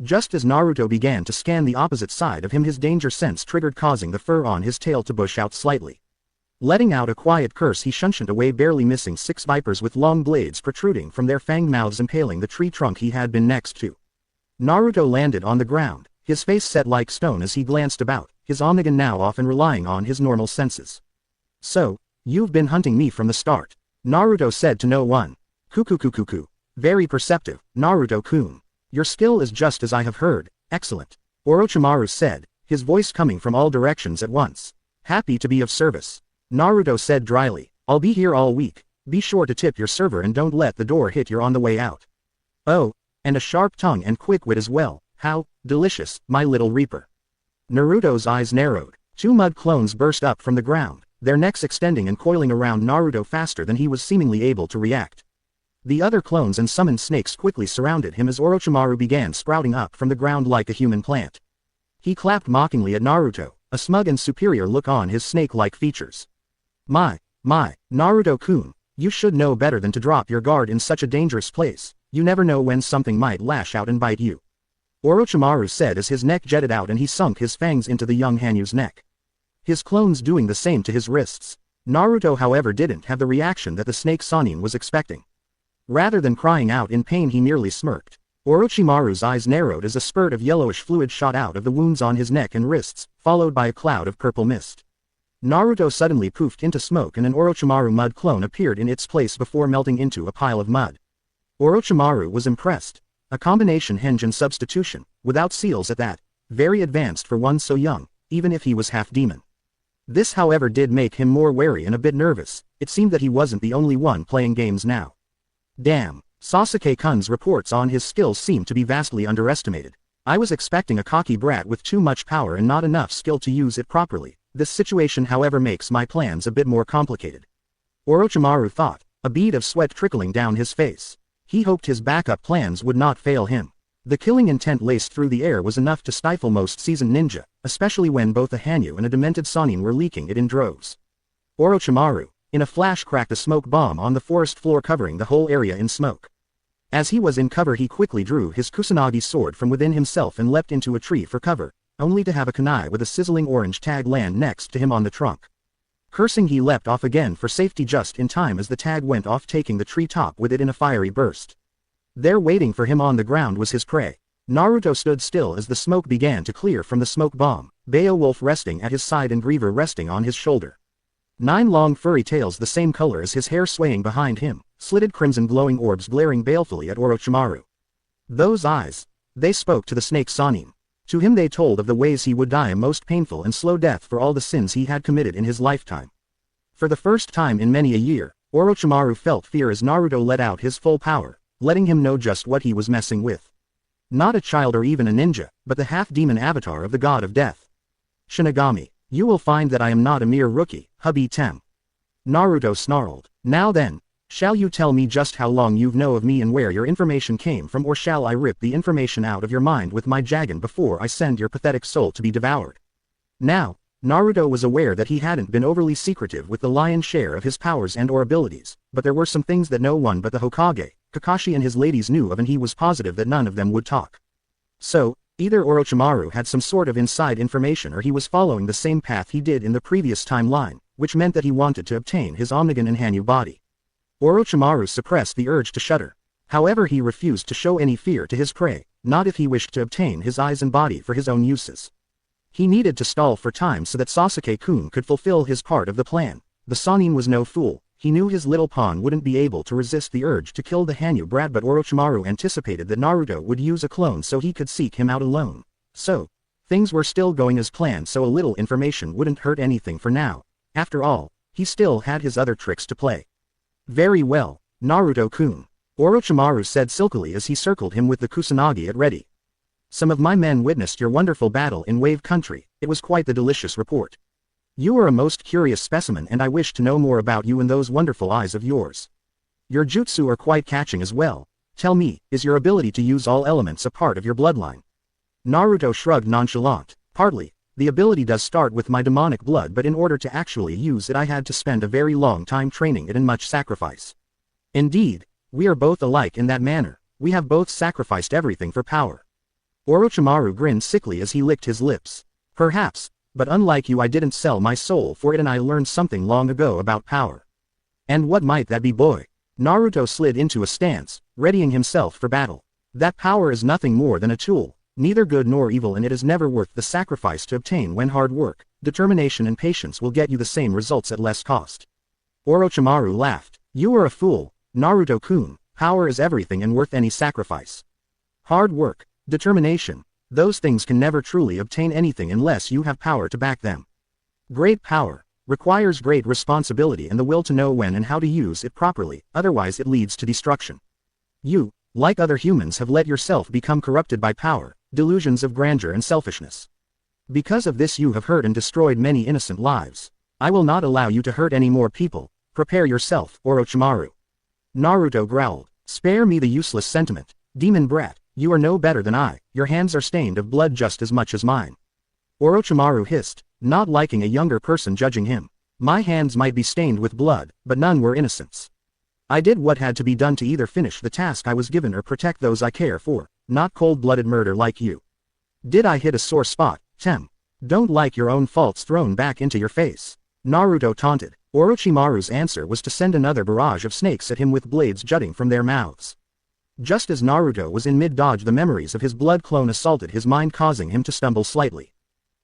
Just as Naruto began to scan the opposite side of him his danger sense triggered causing the fur on his tail to bush out slightly. Letting out a quiet curse he shunted away barely missing 6 vipers with long blades protruding from their fanged mouths impaling the tree trunk he had been next to. Naruto landed on the ground, his face set like stone as he glanced about, his Omnigan now often relying on his normal senses. So, you've been hunting me from the start, Naruto said to no one. Kukukukuku. Very perceptive, Naruto-kun. Your skill is just as I have heard, excellent. Orochimaru said, his voice coming from all directions at once. Happy to be of service. Naruto said dryly, I'll be here all week, be sure to tip your server and don't let the door hit you on the way out. Oh, and a sharp tongue and quick wit as well, how delicious, my little reaper. Naruto's eyes narrowed, 2 mud clones burst up from the ground, their necks extending and coiling around Naruto faster than he was seemingly able to react. The other clones and summoned snakes quickly surrounded him as Orochimaru began sprouting up from the ground like a human plant. He clapped mockingly at Naruto, a smug and superior look on his snake-like features. My, Naruto-kun, you should know better than to drop your guard in such a dangerous place, you never know when something might lash out and bite you. Orochimaru said as his neck jetted out and he sunk his fangs into the young Hanyu's neck. His clones doing the same to his wrists. Naruto however didn't have the reaction that the snake Sannin was expecting. Rather than crying out in pain he merely smirked. Orochimaru's eyes narrowed as a spurt of yellowish fluid shot out of the wounds on his neck and wrists, followed by a cloud of purple mist. Naruto suddenly poofed into smoke and an Orochimaru mud clone appeared in its place before melting into a pile of mud. Orochimaru was impressed. A combination henjin substitution, without seals at that, very advanced for one so young, even if he was half demon. This however did make him more wary and a bit nervous, it seemed that he wasn't the only one playing games now. Damn, Sasuke-kun's reports on his skills seemed to be vastly underestimated. I was expecting a cocky brat with too much power and not enough skill to use it properly. This situation however makes my plans a bit more complicated. Orochimaru thought, a bead of sweat trickling down his face. He hoped his backup plans would not fail him. The killing intent laced through the air was enough to stifle most seasoned ninja, especially when both a Hanyu and a demented Sannin were leaking it in droves. Orochimaru, in a flash, cracked a smoke bomb on the forest floor, covering the whole area in smoke. As he was in cover, he quickly drew his Kusanagi sword from within himself and leapt into a tree for cover, only to have a kunai with a sizzling orange tag land next to him on the trunk. Cursing, he leapt off again for safety just in time as the tag went off, taking the tree top with it in a fiery burst. There waiting for him on the ground was his prey. Naruto stood still as the smoke began to clear from the smoke bomb, Beowulf resting at his side and Griever resting on his shoulder. 9 long furry tails the same color as his hair swaying behind him, slitted crimson glowing orbs glaring balefully at Orochimaru. Those eyes, they spoke to the snake Sannin. To him they told of the ways he would die a most painful and slow death for all the sins he had committed in his lifetime. For the first time in many a year, Orochimaru felt fear as Naruto let out his full power, letting him know just what he was messing with. Not a child or even a ninja, but the half-demon avatar of the god of death. Shinigami, you will find that I am not a mere rookie, hubby Tem. Naruto snarled. Now then, shall you tell me just how long you know of me and where your information came from, or shall I rip the information out of your mind with my Jagan before I send your pathetic soul to be devoured? Now, Naruto was aware that he hadn't been overly secretive with the lion's share of his powers and or abilities, but there were some things that no one but the Hokage, Kakashi and his ladies knew of, and he was positive that none of them would talk. So, either Orochimaru had some sort of inside information, or he was following the same path he did in the previous timeline, which meant that he wanted to obtain his Omnigan and Hanyu body. Orochimaru suppressed the urge to shudder. However, he refused to show any fear to his prey, not if he wished to obtain his eyes and body for his own uses. He needed to stall for time so that Sasuke-kun could fulfill his part of the plan. The Sannin was no fool. He knew his little pawn wouldn't be able to resist the urge to kill the Hanyu brat, but Orochimaru anticipated that Naruto would use a clone so he could seek him out alone. So, things were still going as planned, so a little information wouldn't hurt anything for now. After all, he still had his other tricks to play. Very well, Naruto-kun, Orochimaru said silkily as he circled him with the Kusanagi at ready. Some of my men witnessed your wonderful battle in Wave Country. It was quite the delicious report. You are a most curious specimen, and I wish to know more about you and those wonderful eyes of yours. Your jutsu are quite catching as well. Tell me, is your ability to use all elements a part of your bloodline? Naruto shrugged nonchalant. Partly. The ability does start with my demonic blood, but in order to actually use it I had to spend a very long time training it and much sacrifice. Indeed, we are both alike in that manner. We have both sacrificed everything for power. Orochimaru grinned sickly as he licked his lips. Perhaps. But unlike you, I didn't sell my soul for it, and I learned something long ago about power. And what might that be, boy? Naruto slid into a stance, readying himself for battle. That power is nothing more than a tool, neither good nor evil, and it is never worth the sacrifice to obtain when hard work, determination and patience will get you the same results at less cost. Orochimaru laughed. You are a fool, Naruto-kun. Power is everything and worth any sacrifice. Hard work, determination, those things can never truly obtain anything unless you have power to back them. Great power requires great responsibility and the will to know when and how to use it properly, otherwise it leads to destruction. You, like other humans, have let yourself become corrupted by power, delusions of grandeur and selfishness. Because of this you have hurt and destroyed many innocent lives. I will not allow you to hurt any more people. Prepare yourself, Orochimaru. Naruto growled. Spare me the useless sentiment, demon brat. You are no better than I, your hands are stained of blood just as much as mine. Orochimaru hissed, not liking a younger person judging him. My hands might be stained with blood, but none were innocents. I did what had to be done to either finish the task I was given or protect those I care for, not cold-blooded murder like you. Did I hit a sore spot, Tem? Don't like your own faults thrown back into your face. Naruto taunted. Orochimaru's answer was to send another barrage of snakes at him with blades jutting from their mouths. Just as Naruto was in mid-dodge, the memories of his blood clone assaulted his mind, causing him to stumble slightly.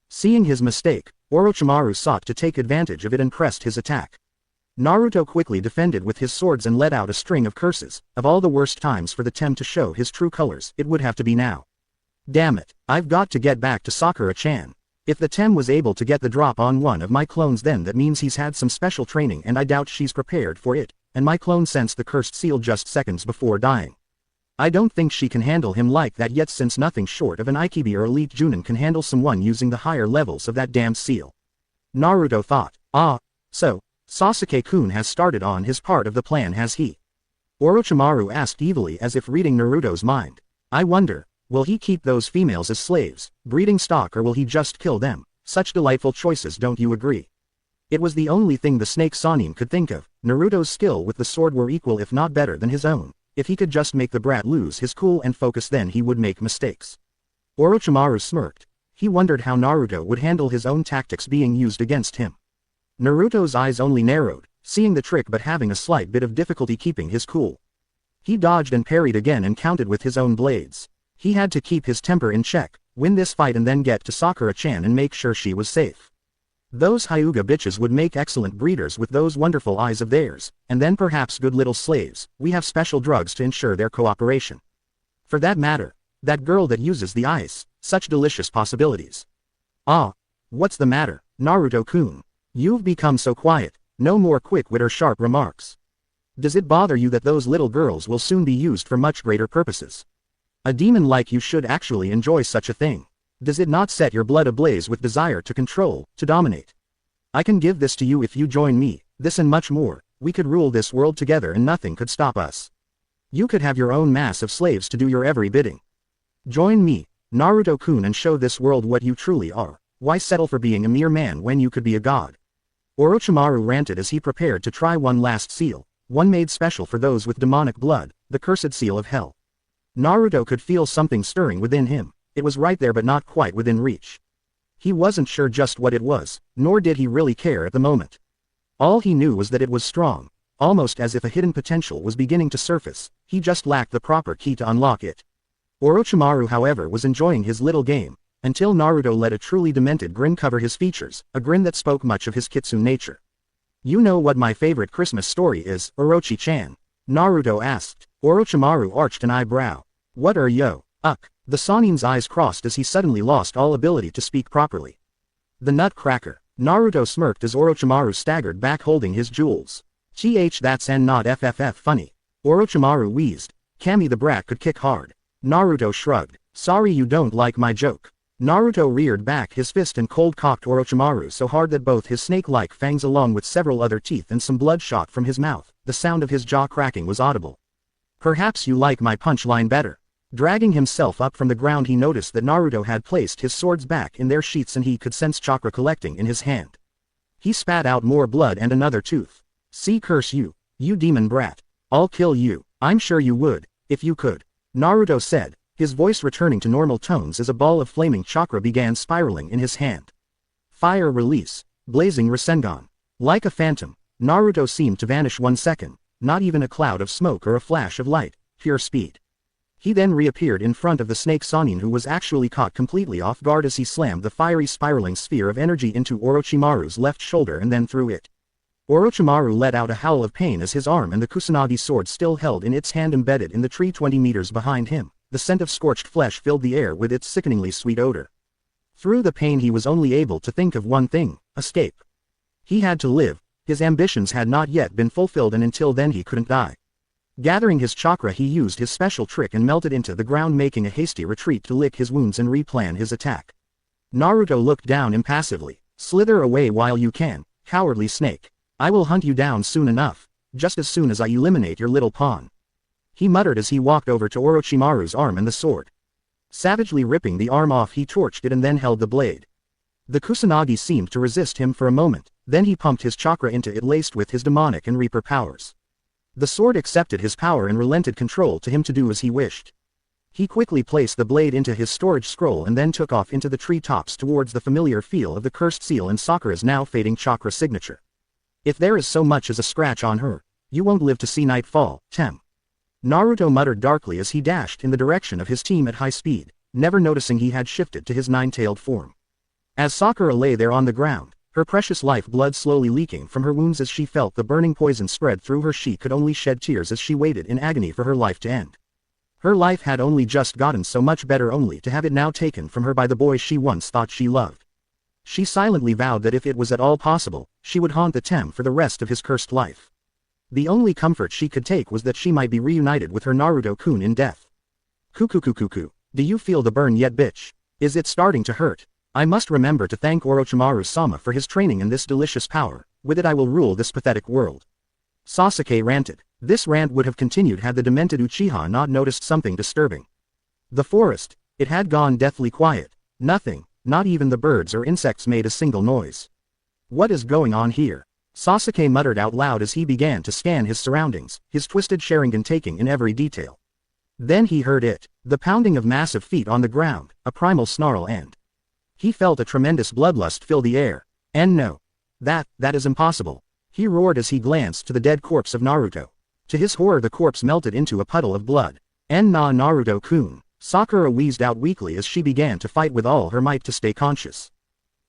Seeing his mistake, Orochimaru sought to take advantage of it and pressed his attack. Naruto quickly defended with his swords and let out a string of curses. Of all the worst times for the Tem to show his true colors, it would have to be now. Damn it, I've got to get back to Sakura-chan. If the Tem was able to get the drop on one of my clones, then that means he's had some special training, and I doubt she's prepared for it, and my clone sensed the cursed seal just seconds before dying. I don't think she can handle him like that yet, since nothing short of an Ikibi or elite Junin can handle someone using the higher levels of that damned seal. Naruto thought. Ah, so, Sasuke-kun has started on his part of the plan, has he? Orochimaru asked evilly as if reading Naruto's mind. I wonder, will he keep those females as slaves, breeding stock, or will he just kill them? Such delightful choices, don't you agree? It was the only thing the snake Sannin could think of. Naruto's skill with the sword were equal if not better than his own. If he could just make the brat lose his cool and focus, then he would make mistakes. Orochimaru smirked. He wondered how Naruto would handle his own tactics being used against him. Naruto's eyes only narrowed, seeing the trick but having a slight bit of difficulty keeping his cool. He dodged and parried again and countered with his own blades. He had to keep his temper in check, win this fight and then get to Sakura-chan and make sure she was safe. Those Hyuga bitches would make excellent breeders with those wonderful eyes of theirs, and then perhaps good little slaves. We have special drugs to ensure their cooperation. For that matter, that girl that uses the ice, such delicious possibilities. Ah, what's the matter, Naruto-kun? You've become so quiet, no more quick-wit or sharp remarks. Does it bother you that those little girls will soon be used for much greater purposes? A demon like you should actually enjoy such a thing. Does it not set your blood ablaze with desire to control, to dominate? I can give this to you if you join me, this and much more. We could rule this world together and nothing could stop us. You could have your own mass of slaves to do your every bidding. Join me, Naruto-kun, and show this world what you truly are. Why settle for being a mere man when you could be a god? Orochimaru ranted as he prepared to try one last seal, one made special for those with demonic blood, the cursed seal of hell. Naruto could feel something stirring within him. It was right there but not quite within reach. He wasn't sure just what it was, nor did he really care at the moment. All he knew was that it was strong, almost as if a hidden potential was beginning to surface. He just lacked the proper key to unlock it. Orochimaru, however, was enjoying his little game, until Naruto let a truly demented grin cover his features, a grin that spoke much of his kitsune nature. You know what my favorite Christmas story is, Orochi-chan? Naruto asked. Orochimaru arched an eyebrow. What are yo? The Sannin's eyes crossed as he suddenly lost all ability to speak properly. The Nutcracker. Naruto smirked as Orochimaru staggered back holding his jewels. That's and not FFF funny. Orochimaru wheezed. Kami the brat could kick hard. Naruto shrugged. Sorry you don't like my joke. Naruto reared back his fist and cold-cocked Orochimaru so hard that both his snake-like fangs along with several other teeth and some blood shot from his mouth. The sound of his jaw cracking was audible. Perhaps you like my punchline better. Dragging himself up from the ground, he noticed that Naruto had placed his swords back in their sheaths and he could sense chakra collecting in his hand. He spat out more blood and another tooth. See, curse you, you demon brat. I'll kill you. I'm sure you would, if you could. Naruto said, his voice returning to normal tones as a ball of flaming chakra began spiraling in his hand. Fire release. Blazing Rasengan. Like a phantom, Naruto seemed to vanish 1 second, not even a cloud of smoke or a flash of light, pure speed. He then reappeared in front of the snake Sannin, who was actually caught completely off guard as he slammed the fiery spiraling sphere of energy into Orochimaru's left shoulder and then threw it. Orochimaru let out a howl of pain as his arm and the Kusanagi sword still held in its hand embedded in the tree 20 meters behind him. The scent of scorched flesh filled the air with its sickeningly sweet odor. Through the pain he was only able to think of one thing: escape. He had to live. His ambitions had not yet been fulfilled, and until then he couldn't die. Gathering his chakra, he used his special trick and melted into the ground, making a hasty retreat to lick his wounds and replan his attack. Naruto looked down impassively. Slither away while you can, cowardly snake. I will hunt you down soon enough, just as soon as I eliminate your little pawn. He muttered as he walked over to Orochimaru's arm and the sword. Savagely ripping the arm off, he torched it and then held the blade. The Kusanagi seemed to resist him for a moment, then he pumped his chakra into it laced with his demonic and reaper powers. The sword accepted his power and relented control to him to do as he wished. He quickly placed the blade into his storage scroll and then took off into the tree tops towards the familiar feel of the cursed seal and Sakura's now fading chakra signature. If there is so much as a scratch on her, you won't live to see nightfall, Tem. Naruto muttered darkly as he dashed in the direction of his team at high speed, never noticing he had shifted to his nine-tailed form. As Sakura lay there on the ground, her precious life blood slowly leaking from her wounds as she felt the burning poison spread through her, she could only shed tears as she waited in agony for her life to end. Her life had only just gotten so much better only to have it now taken from her by the boy she once thought she loved. She silently vowed that if it was at all possible, she would haunt the Tem for the rest of his cursed life. The only comfort she could take was that she might be reunited with her Naruto-kun in death. Cuckoo, do you feel the burn yet, bitch? Is it starting to hurt? I must remember to thank Orochimaru-sama for his training in this delicious power, with it I will rule this pathetic world. Sasuke ranted. This rant would have continued had the demented Uchiha not noticed something disturbing. The forest, it had gone deathly quiet. Nothing, not even the birds or insects made a single noise. What is going on here? Sasuke muttered out loud as he began to scan his surroundings, his twisted Sharingan taking in every detail. Then he heard it, the pounding of massive feet on the ground, a primal snarl and he felt a tremendous bloodlust fill the air. And no. That is impossible. He roared as he glanced to the dead corpse of Naruto. To his horror the corpse melted into a puddle of blood. Naruto-kun. Sakura wheezed out weakly as she began to fight with all her might to stay conscious.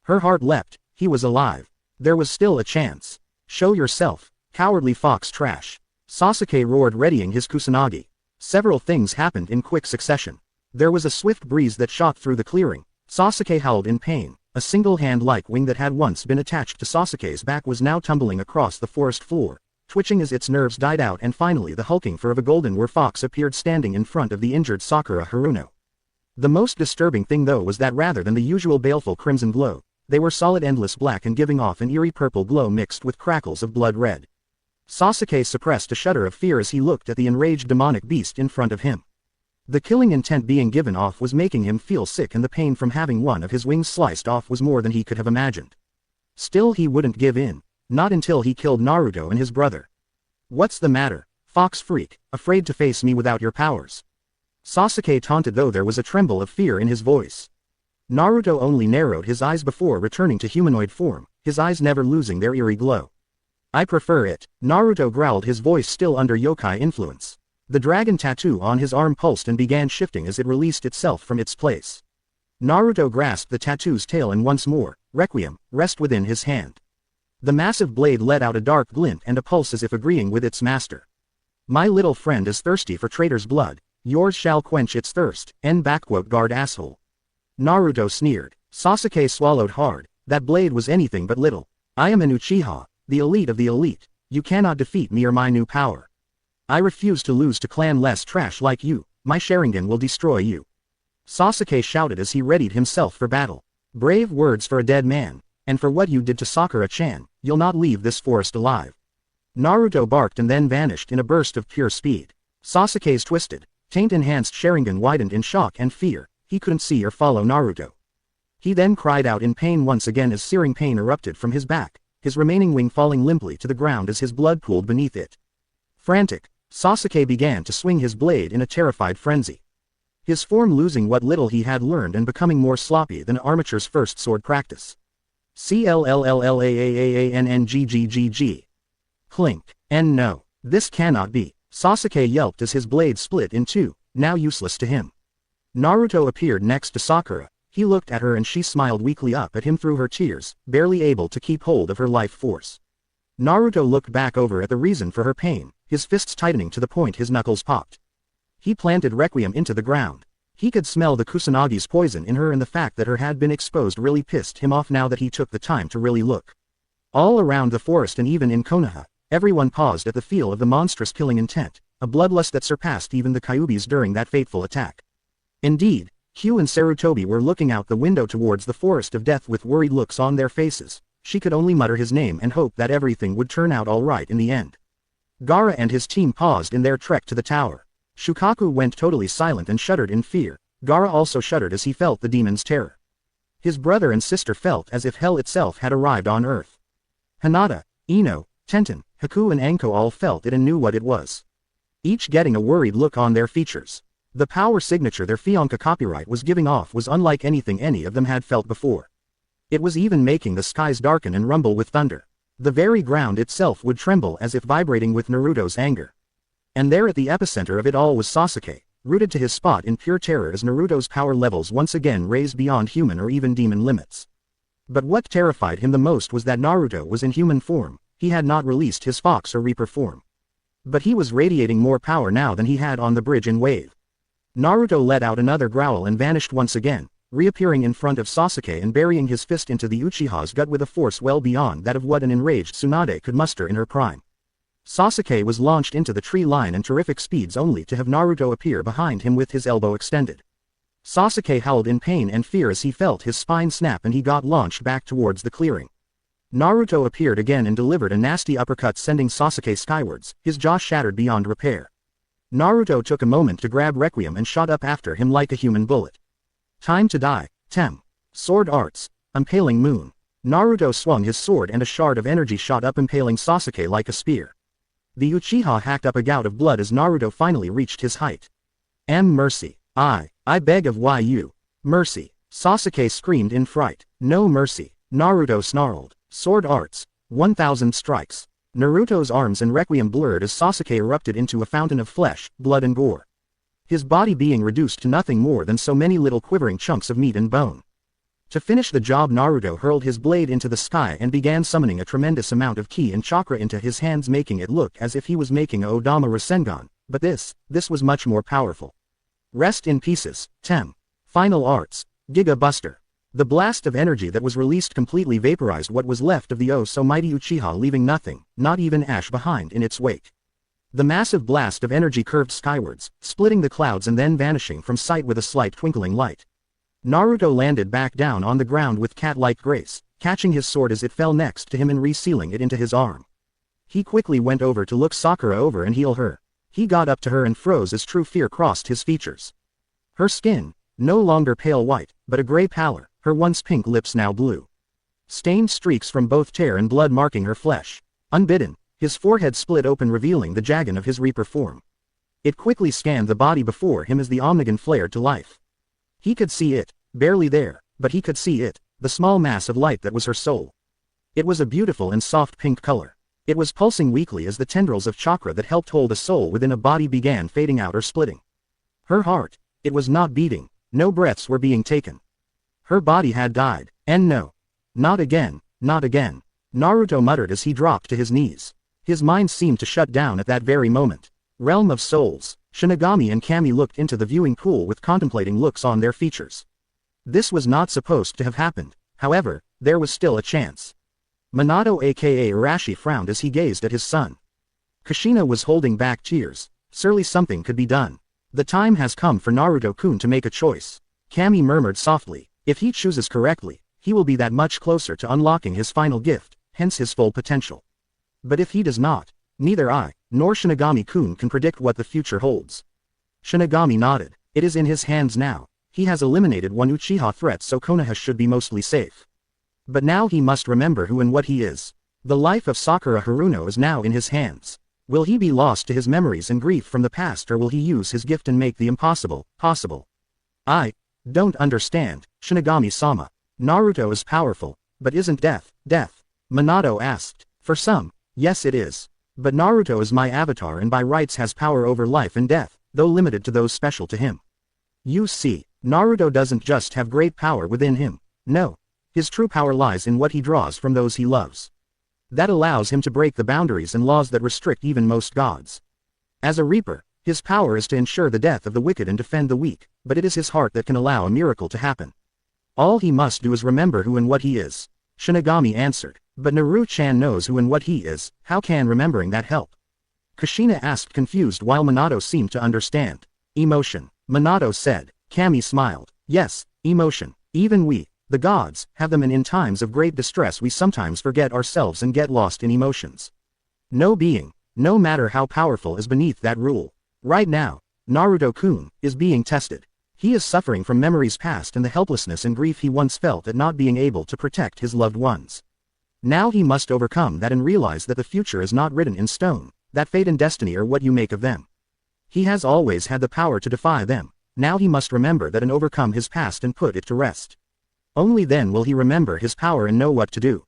Her heart leapt, he was alive. There was still a chance. Show yourself, cowardly fox trash. Sasuke roared readying his kusanagi. Several things happened in quick succession. There was a swift breeze that shot through the clearing. Sasuke howled in pain. A single hand-like wing that had once been attached to Sasuke's back was now tumbling across the forest floor, twitching as its nerves died out, and finally the hulking fur of a golden war fox appeared standing in front of the injured Sakura Haruno. The most disturbing thing though was that rather than the usual baleful crimson glow, they were solid endless black and giving off an eerie purple glow mixed with crackles of blood red. Sasuke suppressed a shudder of fear as he looked at the enraged demonic beast in front of him. The killing intent being given off was making him feel sick, and the pain from having one of his wings sliced off was more than he could have imagined. Still he wouldn't give in. Not until he killed Naruto and his brother. What's the matter, fox freak, afraid to face me without your powers? Sasuke taunted, though there was a tremble of fear in his voice. Naruto only narrowed his eyes before returning to humanoid form, his eyes never losing their eerie glow. I prefer it, Naruto growled, his voice still under yokai influence. The dragon tattoo on his arm pulsed and began shifting as it released itself from its place. Naruto grasped the tattoo's tail and once more, Requiem, rest within his hand. The massive blade let out a dark glint and a pulse as if agreeing with its master. My little friend is thirsty for traitor's blood, yours shall quench its thirst, guard asshole. Naruto sneered. Sasuke swallowed hard, that blade was anything but little. I am an Uchiha, the elite of the elite, you cannot defeat me or my new power. I refuse to lose to clan-less trash like you, my Sharingan will destroy you. Sasuke shouted as he readied himself for battle. Brave words for a dead man, and for what you did to Sakura-chan, you'll not leave this forest alive. Naruto barked and then vanished in a burst of pure speed. Sasuke's twisted, taint-enhanced Sharingan widened in shock and fear, he couldn't see or follow Naruto. He then cried out in pain once again as searing pain erupted from his back, his remaining wing falling limply to the ground as his blood pooled beneath it. Frantic, Sasuke began to swing his blade in a terrified frenzy. His form losing what little he had learned and becoming more sloppy than Armature's first sword practice. CLLLLAAAANNGGGG. Clink. And no, this cannot be. Sasuke yelped as his blade split in two, now useless to him. Naruto appeared next to Sakura. He looked at her and she smiled weakly up at him through her tears, barely able to keep hold of her life force. Naruto looked back over at the reason for her pain, his fists tightening to the point his knuckles popped. He planted Requiem into the ground. He could smell the Kusanagi's poison in her, and the fact that her had been exposed really pissed him off now that he took the time to really look. All around the forest and even in Konoha, everyone paused at the feel of the monstrous killing intent, a bloodlust that surpassed even the Kyubis during that fateful attack. Indeed, Hugh and Sarutobi were looking out the window towards the forest of death with worried looks on their faces. She could only mutter his name and hope that everything would turn out all right in the end. Gaara and his team paused in their trek to the tower. Shukaku went totally silent and shuddered in fear. Gaara also shuddered as he felt the demon's terror. His brother and sister felt as if hell itself had arrived on earth. Hinata, Ino, Tenten, Haku and Anko all felt it and knew what it was. Each getting a worried look on their features. The power signature their Fionka copyright was giving off was unlike anything any of them had felt before. It was even making the skies darken and rumble with thunder. The very ground itself would tremble as if vibrating with Naruto's anger. And there at the epicenter of it all was Sasuke, rooted to his spot in pure terror as Naruto's power levels once again raised beyond human or even demon limits. But what terrified him the most was that Naruto was in human form. He had not released his fox or reaper form. But he was radiating more power now than he had on the bridge in Wave. Naruto let out another growl and vanished once again, reappearing in front of Sasuke and burying his fist into the Uchiha's gut with a force well beyond that of what an enraged Tsunade could muster in her prime. Sasuke was launched into the tree line and terrific speeds only to have Naruto appear behind him with his elbow extended. Sasuke howled in pain and fear as he felt his spine snap and he got launched back towards the clearing. Naruto appeared again and delivered a nasty uppercut sending Sasuke skywards, his jaw shattered beyond repair. Naruto took a moment to grab Requiem and shot up after him like a human bullet. Time to die. Tem. Sword arts. Impaling moon. Naruto swung his sword and a shard of energy shot up impaling Sasuke like a spear. The Uchiha hacked up a gout of blood as Naruto finally reached his height. Mercy. I beg of you. Mercy. Sasuke screamed in fright. No mercy. Naruto snarled. Sword arts. 1000 strikes. Naruto's arms and Requiem blurred as Sasuke erupted into a fountain of flesh, blood and gore. His body being reduced to nothing more than so many little quivering chunks of meat and bone. To finish the job, Naruto hurled his blade into the sky and began summoning a tremendous amount of ki and chakra into his hands, making it look as if he was making a Odama Rasengan, but this was much more powerful. Rest in pieces. Tem. Final arts. Giga Buster. The blast of energy that was released completely vaporized what was left of the so mighty Uchiha, leaving nothing, not even ash behind in its wake. The massive blast of energy curved skywards, splitting the clouds and then vanishing from sight with a slight twinkling light. Naruto landed back down on the ground with cat-like grace, catching his sword as it fell next to him and resealing it into his arm. He quickly went over to look Sakura over and heal her. He got up to her and froze as true fear crossed his features. Her skin, no longer pale white, but a gray pallor, her once pink lips now blue. Stained streaks from both tear and blood marking her flesh. Unbidden, his forehead split open revealing the Jagan of his Reaper form. It quickly scanned the body before him as the Omnigan flared to life. He could see it, barely there, but he could see it, the small mass of light that was her soul. It was a beautiful and soft pink color. It was pulsing weakly as the tendrils of chakra that helped hold a soul within a body began fading out or splitting. Her heart, it was not beating, no breaths were being taken. Her body had died, and no. Not again, not again. Naruto muttered as he dropped to his knees. His mind seemed to shut down at that very moment. Realm of Souls. Shinigami and Kami looked into the viewing pool with contemplating looks on their features. This was not supposed to have happened, however, there was still a chance. Minato aka Arashi frowned as he gazed at his son. Kushina was holding back tears. Surely something could be done. The time has come for Naruto-kun to make a choice. Kami murmured softly, if he chooses correctly, he will be that much closer to unlocking his final gift, hence his full potential. But if he does not, neither I, nor Shinigami-kun can predict what the future holds. Shinigami nodded. It is in his hands now. He has eliminated one Uchiha threat, so Konoha should be mostly safe. But now he must remember who and what he is. The life of Sakura Haruno is now in his hands. Will he be lost to his memories and grief from the past, or will he use his gift and make the impossible, possible? I don't understand, Shinigami-sama. Naruto is powerful, but isn't death? Minato asked. For some, yes it is. But Naruto is my avatar and by rights has power over life and death, though limited to those special to him. You see, Naruto doesn't just have great power within him. No. His true power lies in what he draws from those he loves. That allows him to break the boundaries and laws that restrict even most gods. As a Reaper, his power is to ensure the death of the wicked and defend the weak, but it is his heart that can allow a miracle to happen. All he must do is remember who and what he is. Shinigami answered. But Naru-chan knows who and what he is, how can remembering that help? Kushina asked confused while Minato seemed to understand. Emotion. Minato said. Kami smiled. Yes, emotion. Even we, the gods, have them, and in times of great distress we sometimes forget ourselves and get lost in emotions. No being, no matter how powerful, is beneath that rule. Right now, Naruto-kun is being tested. He is suffering from memories past and the helplessness and grief he once felt at not being able to protect his loved ones. Now he must overcome that and realize that the future is not written in stone, that fate and destiny are what you make of them. He has always had the power to defy them. Now he must remember that and overcome his past and put it to rest. Only then will he remember his power and know what to do.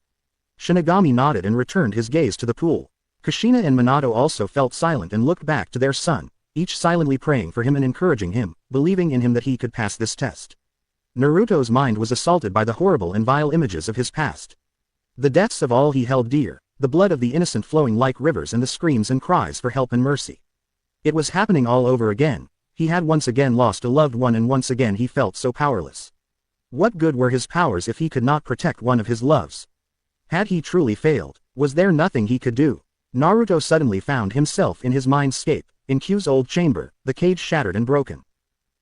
Shinigami nodded and returned his gaze to the pool. Kushina and Minato also felt silent and looked back to their son, each silently praying for him and encouraging him, believing in him that he could pass this test. Naruto's mind was assaulted by the horrible and vile images of his past. The deaths of all he held dear, the blood of the innocent flowing like rivers, and the screams and cries for help and mercy. It was happening all over again. He had once again lost a loved one and once again he felt so powerless. What good were his powers if he could not protect one of his loves? Had he truly failed? Was there nothing he could do? Naruto suddenly found himself in his mindscape, in Q's old chamber, the cage shattered and broken.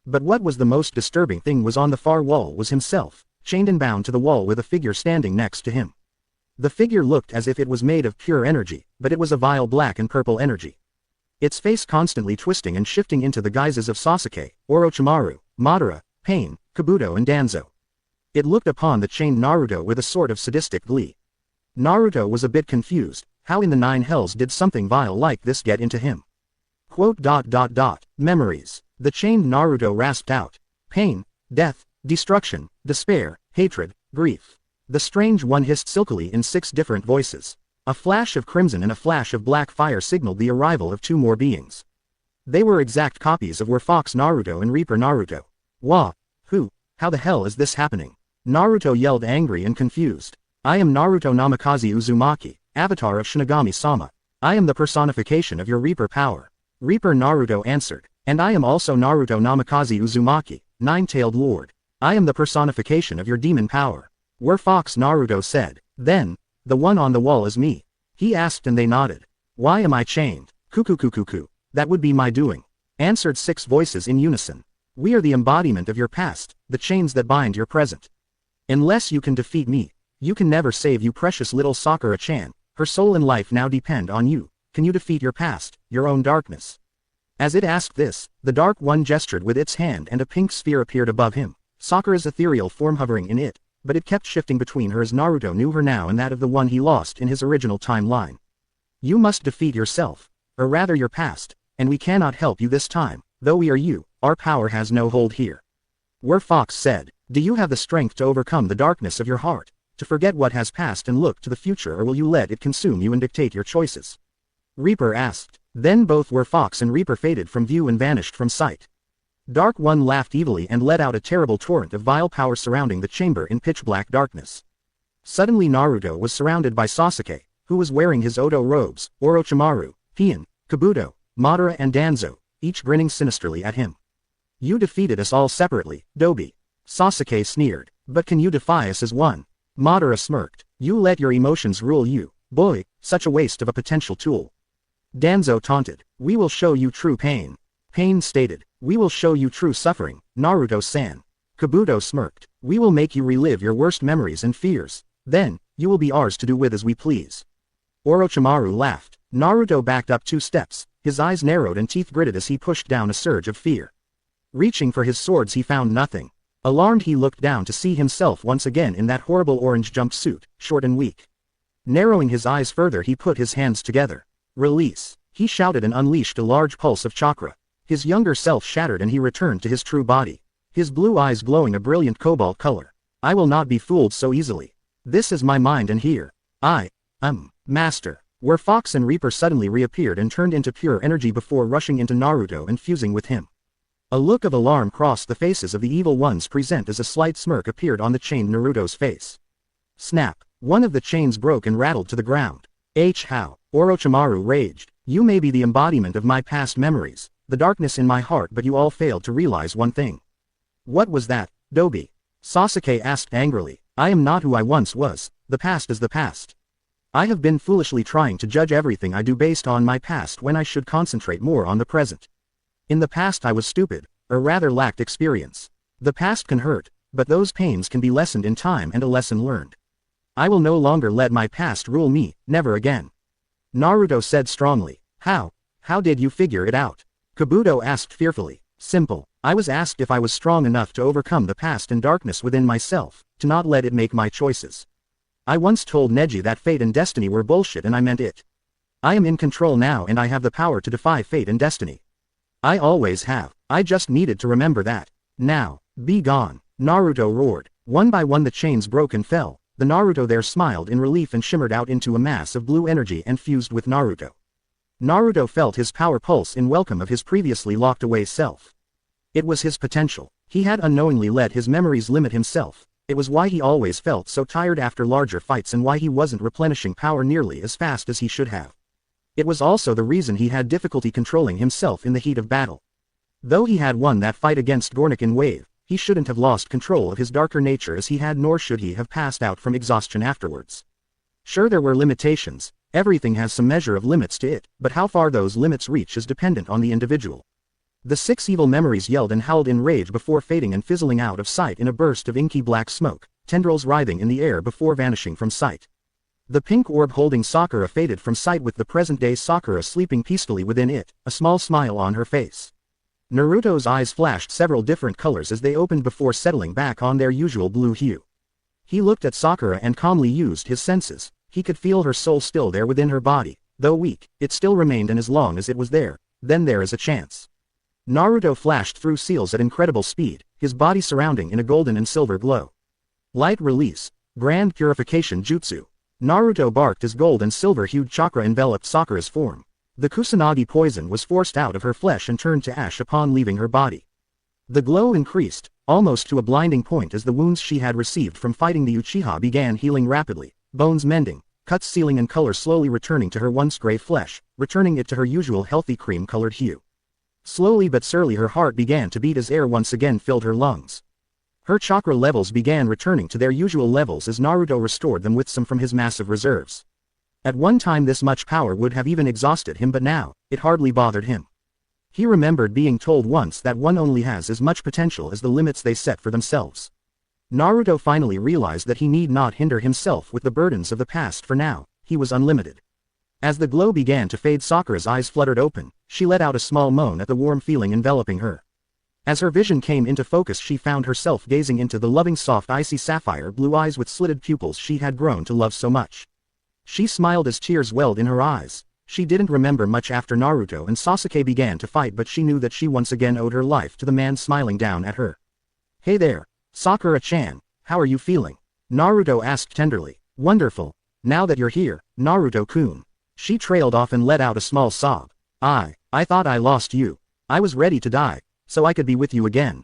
But what was the most disturbing thing was on the far wall was himself, chained and bound to the wall with a figure standing next to him. The figure looked as if it was made of pure energy, but it was a vile black and purple energy. Its face constantly twisting and shifting into the guises of Sasuke, Orochimaru, Madara, Pain, Kabuto and Danzo. It looked upon the chained Naruto with a sort of sadistic glee. Naruto was a bit confused. How in the nine hells did something vile like this get into him? Memories. The chained Naruto rasped out. Pain, death, destruction, despair, hatred, grief. The strange one hissed silkily in 6 different voices. A flash of crimson and a flash of black fire signaled the arrival of 2 more beings. They were exact copies of Fox Naruto and Reaper Naruto. Who? How the hell is this happening? Naruto yelled angry and confused. I am Naruto Namikaze Uzumaki, avatar of Shinigami-sama. I am the personification of your Reaper power. Reaper Naruto answered. And I am also Naruto Namikaze Uzumaki, Nine-Tailed Lord. I am the personification of your demon power. Fox Naruto said. Then, the one on the wall is me. He asked and they nodded. Why am I chained? Cuckoo. That would be my doing. Answered 6 voices in unison. We are the embodiment of your past, the chains that bind your present. Unless you can defeat me, you can never save you precious little Sakura-chan. Her soul and life now depend on you. Can you defeat your past, your own darkness? As it asked this, the Dark One gestured with its hand and a pink sphere appeared above him, Sakura's ethereal form hovering in it, but it kept shifting between her as Naruto knew her now and that of the one he lost in his original timeline. You must defeat yourself, or rather your past, and we cannot help you this time, though we are you, our power has no hold here. Fox said, do you have the strength to overcome the darkness of your heart, to forget what has passed and look to the future, or will you let it consume you and dictate your choices? Reaper asked. Then both Fox and Reaper faded from view and vanished from sight. Dark One laughed evilly and let out a terrible torrent of vile power surrounding the chamber in pitch-black darkness. Suddenly Naruto was surrounded by Sasuke, who was wearing his Odo robes, Orochimaru, Pain, Kabuto, Madara and Danzo, each grinning sinisterly at him. You defeated us all separately, Dobi. Sasuke sneered. But can you defy us as one? Madara smirked. You let your emotions rule you, boy, such a waste of a potential tool. Danzo taunted. We will show you true pain. Pain stated. We will show you true suffering, Naruto-san. Kabuto smirked. We will make you relive your worst memories and fears. Then, you will be ours to do with as we please. Orochimaru laughed. Naruto backed up 2 steps, his eyes narrowed and teeth gritted as he pushed down a surge of fear. Reaching for his swords he found nothing. Alarmed he looked down to see himself once again in that horrible orange jumpsuit, short and weak. Narrowing his eyes further he put his hands together. Release. He shouted and unleashed a large pulse of chakra. His younger self shattered and he returned to his true body. His blue eyes glowing a brilliant cobalt color. I will not be fooled so easily. This is my mind and here. I am Master. Fox and Reaper suddenly reappeared and turned into pure energy before rushing into Naruto and fusing with him. A look of alarm crossed the faces of the evil ones present as a slight smirk appeared on the chained Naruto's face. Snap. One of the chains broke and rattled to the ground. How? Orochimaru raged. You may be the embodiment of my past memories, the darkness in my heart, but you all failed to realize one thing. What was that, Dobi? Sasuke asked angrily. I am not who I once was. The past is the past. I have been foolishly trying to judge everything I do based on my past when I should concentrate more on the present. In the past I was stupid, or rather lacked experience. The past can hurt, but those pains can be lessened in time and a lesson learned. I will no longer let my past rule me, never again. Naruto said strongly. How did you figure it out? Kabuto asked fearfully. Simple. I was asked if I was strong enough to overcome the past and darkness within myself, to not let it make my choices. I once told Neji that fate and destiny were bullshit and I meant it. I am in control now and I have the power to defy fate and destiny. I always have. I just needed to remember that. Now, be gone. Naruto roared. One by one the chains broke and fell. The Naruto there smiled in relief and shimmered out into a mass of blue energy and fused with Naruto. Naruto felt his power pulse in welcome of his previously locked away self. It was his potential. He had unknowingly let his memories limit himself. It was why he always felt so tired after larger fights and why he wasn't replenishing power nearly as fast as he should have. It was also the reason he had difficulty controlling himself in the heat of battle. Though he had won that fight against Gornick Wave, he shouldn't have lost control of his darker nature as he had, nor should he have passed out from exhaustion afterwards. Sure, there were limitations. Everything has some measure of limits to it, but how far those limits reach is dependent on the individual. The 6 evil memories yelled and howled in rage before fading and fizzling out of sight in a burst of inky black smoke, tendrils writhing in the air before vanishing from sight. The pink orb holding Sakura faded from sight with the present-day Sakura sleeping peacefully within it, a small smile on her face. Naruto's eyes flashed several different colors as they opened before settling back on their usual blue hue. He looked at Sakura and calmly used his senses. He could feel her soul still there within her body. Though weak, it still remained, and as long as it was there, then there is a chance. Naruto flashed through seals at incredible speed, his body surrounding in a golden and silver glow. Light release. Grand purification jutsu. Naruto barked as gold and silver-hued chakra enveloped Sakura's form. The Kusanagi poison was forced out of her flesh and turned to ash upon leaving her body. The glow increased, almost to a blinding point, as the wounds she had received from fighting the Uchiha began healing rapidly, bones mending, cuts sealing and color slowly returning to her once gray flesh, returning it to her usual healthy cream-colored hue. Slowly but surely her heart began to beat as air once again filled her lungs. Her chakra levels began returning to their usual levels as Naruto restored them with some from his massive reserves. At one time this much power would have even exhausted him, but now, it hardly bothered him. He remembered being told once that one only has as much potential as the limits they set for themselves. Naruto finally realized that he need not hinder himself with the burdens of the past, for now, he was unlimited. As the glow began to fade, Sakura's eyes fluttered open, she let out a small moan at the warm feeling enveloping her. As her vision came into focus, she found herself gazing into the loving soft icy sapphire blue eyes with slitted pupils she had grown to love so much. She smiled as tears welled in her eyes. She didn't remember much after Naruto and Sasuke began to fight, but she knew that she once again owed her life to the man smiling down at her. "Hey there, Sakura-chan, how are you feeling?" Naruto asked tenderly. "Wonderful. Now that you're here, Naruto-kun." She trailed off and let out a small sob. I thought I lost you. I was ready to die, so I could be with you again.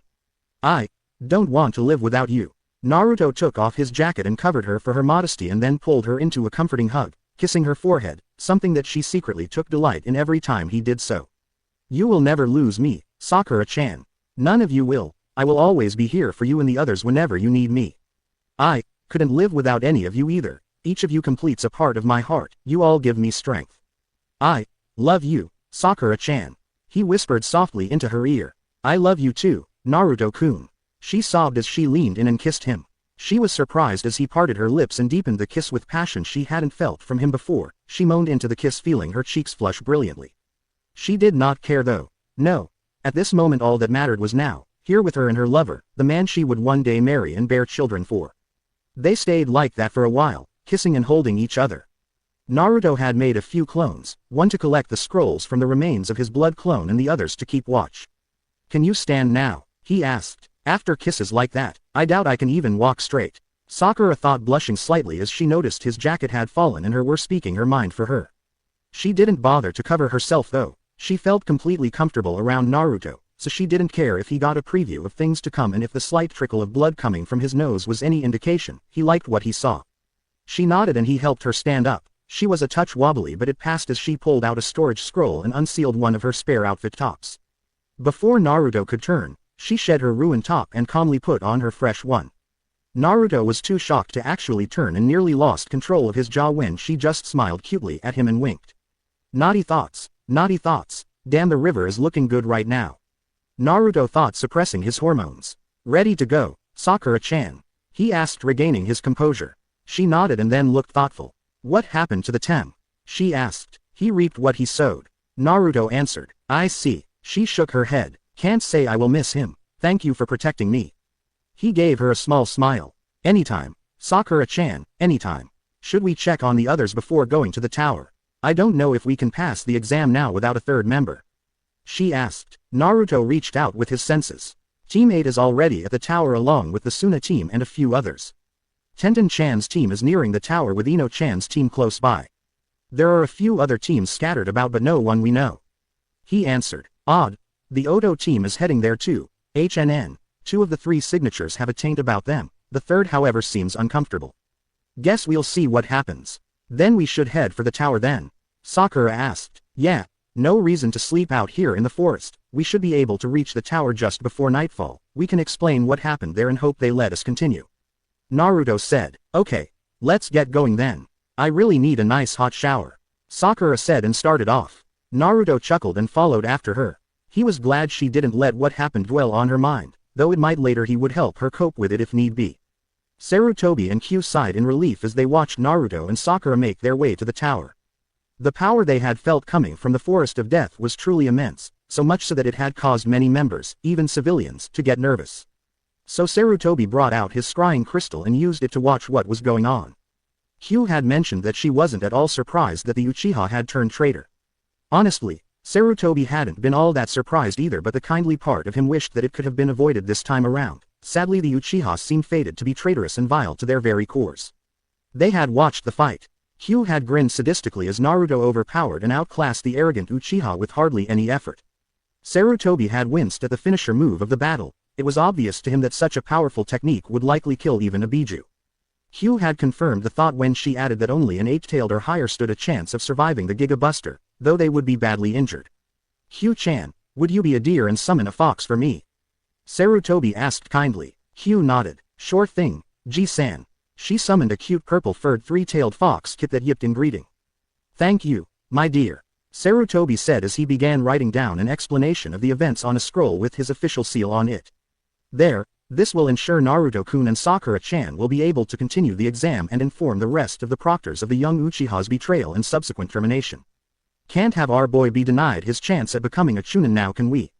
I don't want to live without you." Naruto took off his jacket and covered her for her modesty and then pulled her into a comforting hug, kissing her forehead, something that she secretly took delight in every time he did so. "You will never lose me, Sakura-chan. None of you will. I will always be here for you and the others whenever you need me. I couldn't live without any of you either. Each of you completes a part of my heart. You all give me strength. I love you, Sakura-chan." He whispered softly into her ear. "I love you too, Naruto-kun." She sobbed as she leaned in and kissed him. She was surprised as he parted her lips and deepened the kiss with passion she hadn't felt from him before. She moaned into the kiss, feeling her cheeks flush brilliantly. She did not care though. No. At this moment all that mattered was now, here with her and her lover, the man she would one day marry and bear children for. They stayed like that for a while, kissing and holding each other. Naruto had made a few clones, one to collect the scrolls from the remains of his blood clone and the others to keep watch. "Can you stand now?" he asked. "After kisses like that, I doubt I can even walk straight." Sakura thought, blushing slightly as she noticed his jacket had fallen and her were speaking her mind for her. She didn't bother to cover herself though. She felt completely comfortable around Naruto, so she didn't care if he got a preview of things to come, and if the slight trickle of blood coming from his nose was any indication, he liked what he saw. She nodded and he helped her stand up. She was a touch wobbly, but it passed as she pulled out a storage scroll and unsealed one of her spare outfit tops. Before Naruto could turn, she shed her ruined top and calmly put on her fresh one. Naruto was too shocked to actually turn and nearly lost control of his jaw when she just smiled cutely at him and winked. Naughty thoughts, naughty thoughts. Damn, the river is looking good right now. Naruto thought, suppressing his hormones. "Ready to go, Sakura-chan?" he asked, regaining his composure. She nodded and then looked thoughtful. "What happened to the Tem?" she asked. "He reaped what he sowed," Naruto answered. "I see." She shook her head. "Can't say I will miss him. Thank you for protecting me." He gave her a small smile. "Anytime, Sakura-chan, anytime. Should we check on the others before going to the tower? I don't know if we can pass the exam now without a third member," she asked. Naruto reached out with his senses. Team 8 is already at the tower along with the Suna team and a few others. Tenten-chan's team is nearing the tower with Ino-chan's team close by. "There are a few other teams scattered about, but no one we know," he answered. "Odd. The Oto team is heading there too. HNN. 2 of the 3 signatures have a taint about them. The third, however, seems uncomfortable. Guess we'll see what happens. Then we should head for the tower then?" Sakura asked. "Yeah. No reason to sleep out here in the forest. We should be able to reach the tower just before nightfall. We can explain what happened there and hope they let us continue," Naruto said. "Okay. Let's get going then. I really need a nice hot shower," Sakura said and started off. Naruto chuckled and followed after her. He was glad she didn't let what happened dwell on her mind, though it might later he would help her cope with it if need be. Sarutobi and Q sighed in relief as they watched Naruto and Sakura make their way to the tower. The power they had felt coming from the Forest of Death was truly immense, so much so that it had caused many members, even civilians, to get nervous. So Sarutobi brought out his scrying crystal and used it to watch what was going on. Q had mentioned that she wasn't at all surprised that the Uchiha had turned traitor. Honestly, Sarutobi hadn't been all that surprised either, but the kindly part of him wished that it could have been avoided this time around. Sadly, the Uchiha seemed fated to be traitorous and vile to their very cores. They had watched the fight. Q had grinned sadistically as Naruto overpowered and outclassed the arrogant Uchiha with hardly any effort. Sarutobi had winced at the finisher move of the battle. It was obvious to him that such a powerful technique would likely kill even a Biju. Q had confirmed the thought when she added that only an 8-tailed or higher stood a chance of surviving the Giga Buster, though they would be badly injured. Q-chan, would you be a deer and summon a fox for me? Sarutobi asked kindly. Q nodded. Sure thing, G-san. She summoned a cute purple-furred 3-tailed fox kit that yipped in greeting. Thank you, my dear, Sarutobi said as he began writing down an explanation of the events on a scroll with his official seal on it. There, this will ensure Naruto-kun and Sakura-chan will be able to continue the exam and inform the rest of the proctors of the young Uchiha's betrayal and subsequent termination. Can't have our boy be denied his chance at becoming a chunin now, can we?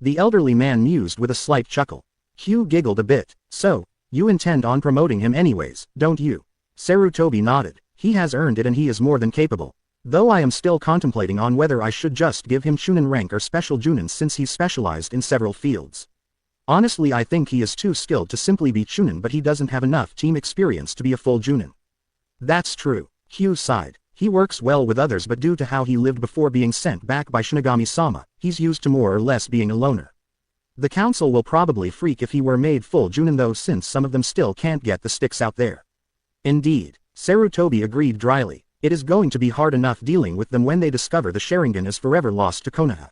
The elderly man mused with a slight chuckle. Q giggled a bit. So, you intend on promoting him anyways, don't you? Sarutobi nodded. He has earned it and he is more than capable. Though I am still contemplating on whether I should just give him chunin rank or special junin since he's specialized in several fields. Honestly, I think he is too skilled to simply be chunin, but he doesn't have enough team experience to be a full junin. That's true, Q sighed. He works well with others, but due to how he lived before being sent back by Shinigami-sama, he's used to more or less being a loner. The council will probably freak if he were made full junin though, since some of them still can't get the sticks out there. Indeed, Sarutobi agreed dryly. It is going to be hard enough dealing with them when they discover the Sharingan is forever lost to Konoha.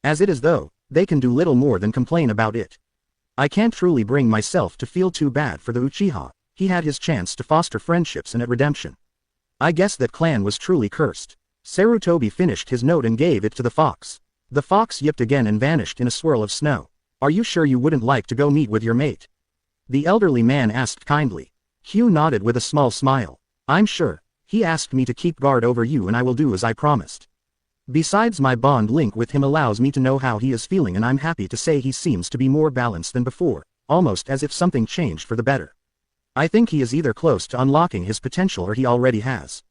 As it is though, they can do little more than complain about it. I can't truly bring myself to feel too bad for the Uchiha. He had his chance to foster friendships and at redemption. I guess that clan was truly cursed. Sarutobi finished his note and gave it to the fox. The fox yipped again and vanished in a swirl of snow. Are you sure you wouldn't like to go meet with your mate? The elderly man asked kindly. Q nodded with a small smile. I'm sure. He asked me to keep guard over you and I will do as I promised. Besides, my bond link with him allows me to know how he is feeling, and I'm happy to say he seems to be more balanced than before, almost as if something changed for the better. I think he is either close to unlocking his potential or he already has.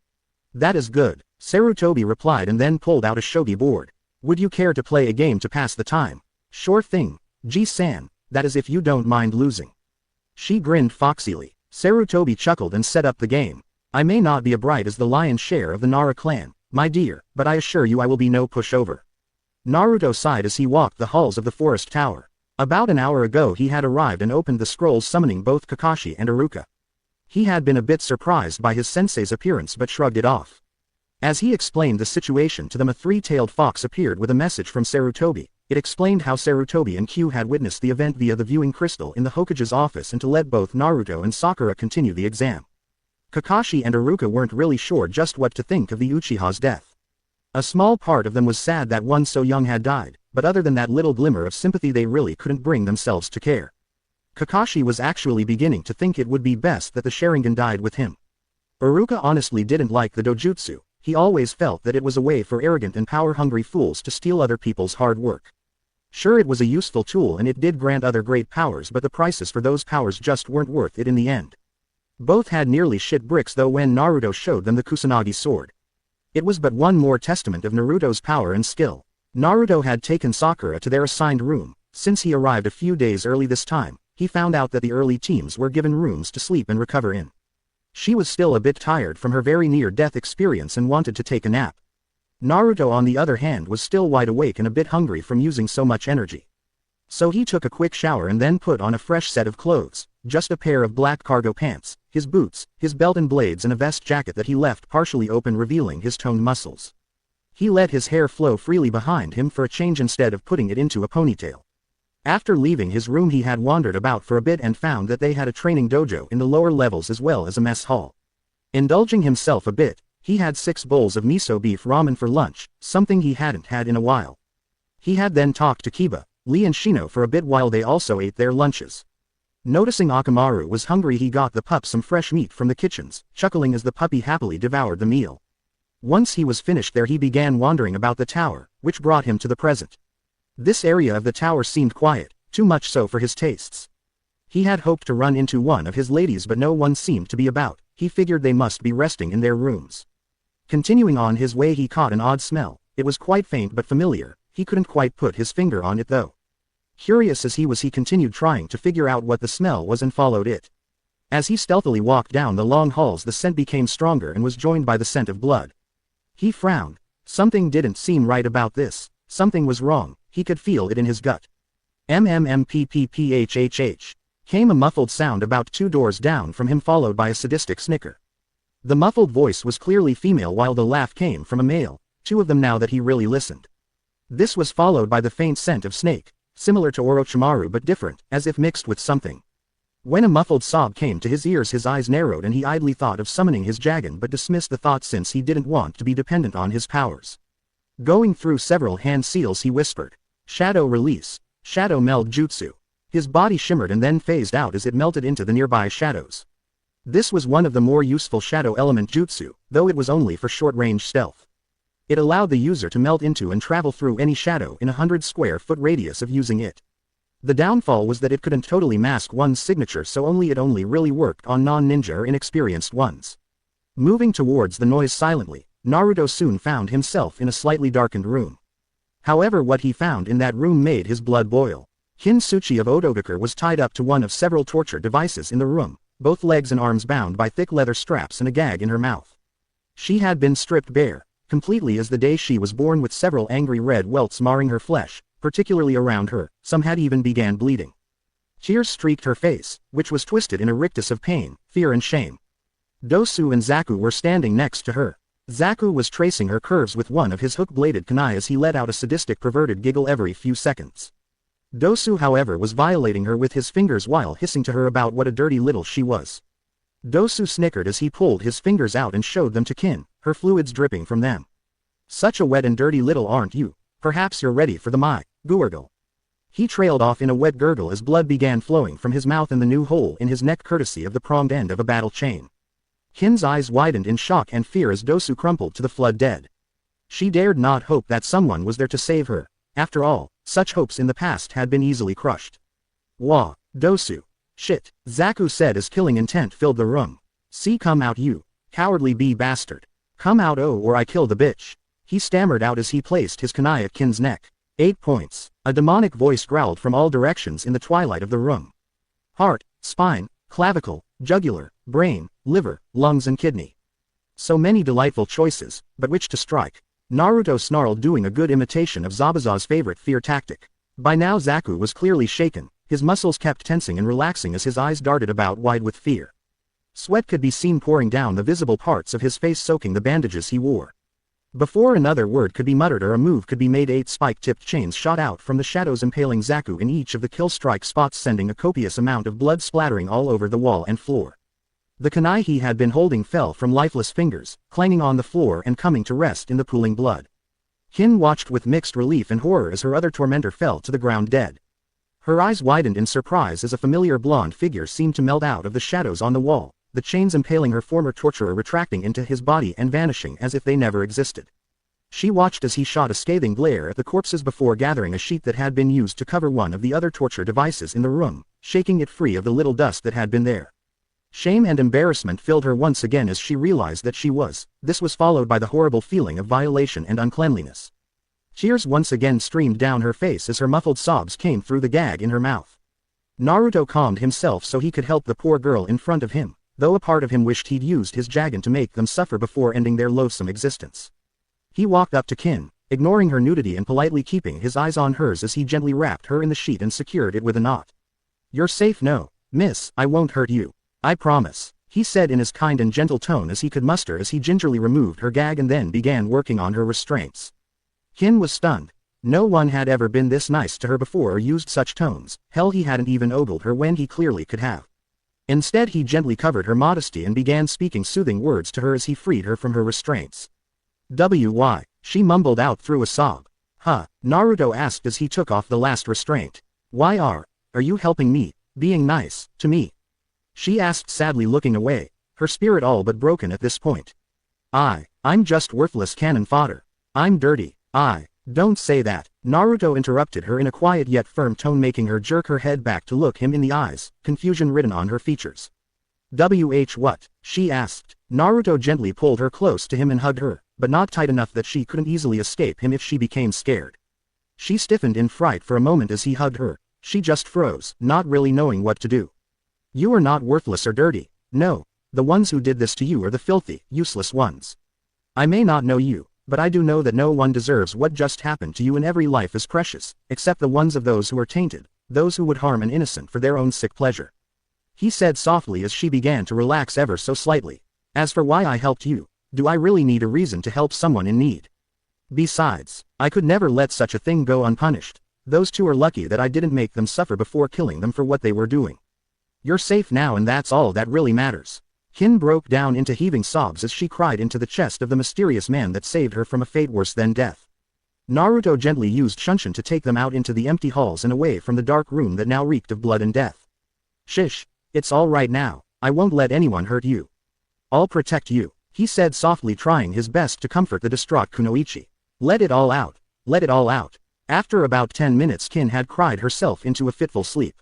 That is good, Sarutobi replied and then pulled out a shogi board. Would you care to play a game to pass the time? Sure thing, G-san, that is if you don't mind losing. She grinned foxily. Sarutobi chuckled and set up the game. I may not be as bright as the lion's share of the Nara clan, my dear, but I assure you I will be no pushover. Naruto sighed as he walked the halls of the forest tower. About an hour ago he had arrived and opened the scrolls summoning both Kakashi and Iruka. He had been a bit surprised by his sensei's appearance but shrugged it off. As he explained the situation to them, a 3-tailed fox appeared with a message from Sarutobi. It explained how Sarutobi and Q had witnessed the event via the viewing crystal in the Hokage's office and to let both Naruto and Sakura continue the exam. Kakashi and Iruka weren't really sure just what to think of the Uchiha's death. A small part of them was sad that one so young had died, but other than that little glimmer of sympathy they really couldn't bring themselves to care. Kakashi was actually beginning to think it would be best that the Sharingan died with him. Iruka honestly didn't like the dojutsu. He always felt that it was a way for arrogant and power-hungry fools to steal other people's hard work. Sure, it was a useful tool and it did grant other great powers, but the prices for those powers just weren't worth it in the end. Both had nearly shit bricks though when Naruto showed them the Kusanagi sword. It was but one more testament of Naruto's power and skill. Naruto had taken Sakura to their assigned room. Since he arrived a few days early this time, he found out that the early teams were given rooms to sleep and recover in. She was still a bit tired from her very near-death experience and wanted to take a nap. Naruto on the other hand was still wide awake and a bit hungry from using so much energy. So he took a quick shower and then put on a fresh set of clothes, just a pair of black cargo pants, his boots, his belt and blades and a vest jacket that he left partially open revealing his toned muscles. He let his hair flow freely behind him for a change instead of putting it into a ponytail. After leaving his room he had wandered about for a bit and found that they had a training dojo in the lower levels as well as a mess hall. Indulging himself a bit, he had 6 bowls of miso beef ramen for lunch, something he hadn't had in a while. He had then talked to Kiba, Lee and Shino for a bit while they also ate their lunches. Noticing Akamaru was hungry, he got the pup some fresh meat from the kitchens, chuckling as the puppy happily devoured the meal. Once he was finished there he began wandering about the tower, which brought him to the present. This area of the tower seemed quiet, too much so for his tastes. He had hoped to run into one of his ladies but no one seemed to be about. He figured they must be resting in their rooms. Continuing on his way he caught an odd smell. It was quite faint but familiar. He couldn't quite put his finger on it though. Curious as he was, he continued trying to figure out what the smell was and followed it. As he stealthily walked down the long halls the scent became stronger and was joined by the scent of blood. He frowned. Something didn't seem right about this. Something was wrong. He could feel it in his gut. MMMPPPHHH. Came a muffled sound about 2 doors down from him, followed by a sadistic snicker. The muffled voice was clearly female while the laugh came from a male, 2 of them now that he really listened. This was followed by the faint scent of snake, similar to Orochimaru but different, as if mixed with something. When a muffled sob came to his ears his eyes narrowed and he idly thought of summoning his dragon but dismissed the thought since he didn't want to be dependent on his powers. Going through several hand seals he whispered, "Shadow release, shadow meld jutsu." His body shimmered and then phased out as it melted into the nearby shadows. This was one of the more useful shadow element jutsu, though it was only for short-range stealth. It allowed the user to melt into and travel through any shadow in a 100 square foot radius of using it. The downfall was that it couldn't totally mask one's signature, so it only really worked on non-ninja or inexperienced ones. Moving towards the noise silently, Naruto soon found himself in a slightly darkened room. However, what he found in that room made his blood boil. Kintsuchi of Otogakur was tied up to one of several torture devices in the room, both legs and arms bound by thick leather straps and a gag in her mouth. She had been stripped bare, completely as the day she was born, with several angry red welts marring her flesh, particularly around her. Some had even began bleeding. Tears streaked her face, which was twisted in a rictus of pain, fear and shame. Dosu and Zaku were standing next to her. Zaku was tracing her curves with one of his hook-bladed kunai as he let out a sadistic perverted giggle every few seconds. Dosu however was violating her with his fingers while hissing to her about what a dirty little she was. Dosu snickered as he pulled his fingers out and showed them to Kin, her fluids dripping from them. "Such a wet and dirty little aren't you? Perhaps you're ready for the mai, gurgle." He trailed off in a wet gurgle as blood began flowing from his mouth and the new hole in his neck courtesy of the pronged end of a battle chain. Kin's eyes widened in shock and fear as Dosu crumpled to the flood dead. She dared not hope that someone was there to save her. After all, such hopes in the past had been easily crushed. "Wah, Dosu. Shit," Zaku said as killing intent filled the room. "See, come out you cowardly bastard. Come out or I kill the bitch," he stammered out as he placed his kunai at Kin's neck. 8 points. A demonic voice growled from all directions in the twilight of the room. Heart, spine, clavicle, jugular, brain, liver, lungs and kidney. So many delightful choices, but which to strike? Naruto snarled, doing a good imitation of Zabuza's favorite fear tactic. By now Zaku was clearly shaken. His muscles kept tensing and relaxing as his eyes darted about wide with fear. Sweat could be seen pouring down the visible parts of his face, soaking the bandages he wore. Before another word could be muttered or a move could be made, 8 spike-tipped chains shot out from the shadows, impaling Zaku in each of the kill strike spots, sending a copious amount of blood splattering all over the wall and floor. The kunai he had been holding fell from lifeless fingers, clanging on the floor and coming to rest in the pooling blood. Kin watched with mixed relief and horror as her other tormentor fell to the ground dead. Her eyes widened in surprise as a familiar blonde figure seemed to melt out of the shadows on the wall, the chains impaling her former torturer retracting into his body and vanishing as if they never existed. She watched as he shot a scathing glare at the corpses before gathering a sheet that had been used to cover one of the other torture devices in the room, shaking it free of the little dust that had been there. Shame and embarrassment filled her once again as she realized that this was followed by the horrible feeling of violation and uncleanliness. Tears once again streamed down her face as her muffled sobs came through the gag in her mouth. Naruto calmed himself so he could help the poor girl in front of him, though a part of him wished he'd used his dragon to make them suffer before ending their loathsome existence. He walked up to Kin, ignoring her nudity and politely keeping his eyes on hers as he gently wrapped her in the sheet and secured it with a knot. "You're safe, no, miss, I won't hurt you. I promise," he said in as kind and gentle tone as he could muster as he gingerly removed her gag and then began working on her restraints. Kin was stunned. No one had ever been this nice to her before or used such tones. Hell, he hadn't even ogled her when he clearly could have. Instead he gently covered her modesty and began speaking soothing words to her as he freed her from her restraints. "Why?" she mumbled out through a sob. Huh, Naruto asked as he took off the last restraint. Why are you helping me, being nice, to me? She asked sadly looking away, her spirit all but broken at this point. I'm just worthless cannon fodder. I'm dirty. Don't say that, Naruto interrupted her in a quiet yet firm tone, making her jerk her head back to look him in the eyes, confusion written on her features. What? She asked. Naruto gently pulled her close to him and hugged her, but not tight enough that she couldn't easily escape him if she became scared. She stiffened in fright for a moment as he hugged her, she just froze, not really knowing what to do. You are not worthless or dirty, no, the ones who did this to you are the filthy, useless ones. I may not know you, but I do know that no one deserves what just happened to you, and every life is precious, except the ones of those who are tainted, those who would harm an innocent for their own sick pleasure. He said softly as she began to relax ever so slightly. As for why I helped you, do I really need a reason to help someone in need? Besides, I could never let such a thing go unpunished. Those two are lucky that I didn't make them suffer before killing them for what they were doing. You're safe now, and that's all that really matters. Kin broke down into heaving sobs as she cried into the chest of the mysterious man that saved her from a fate worse than death. Naruto gently used Shunshin to take them out into the empty halls and away from the dark room that now reeked of blood and death. Shish, it's all right now, I won't let anyone hurt you. I'll protect you, he said softly, trying his best to comfort the distraught Kunoichi. Let it all out, let it all out. After about 10 minutes Kin had cried herself into a fitful sleep.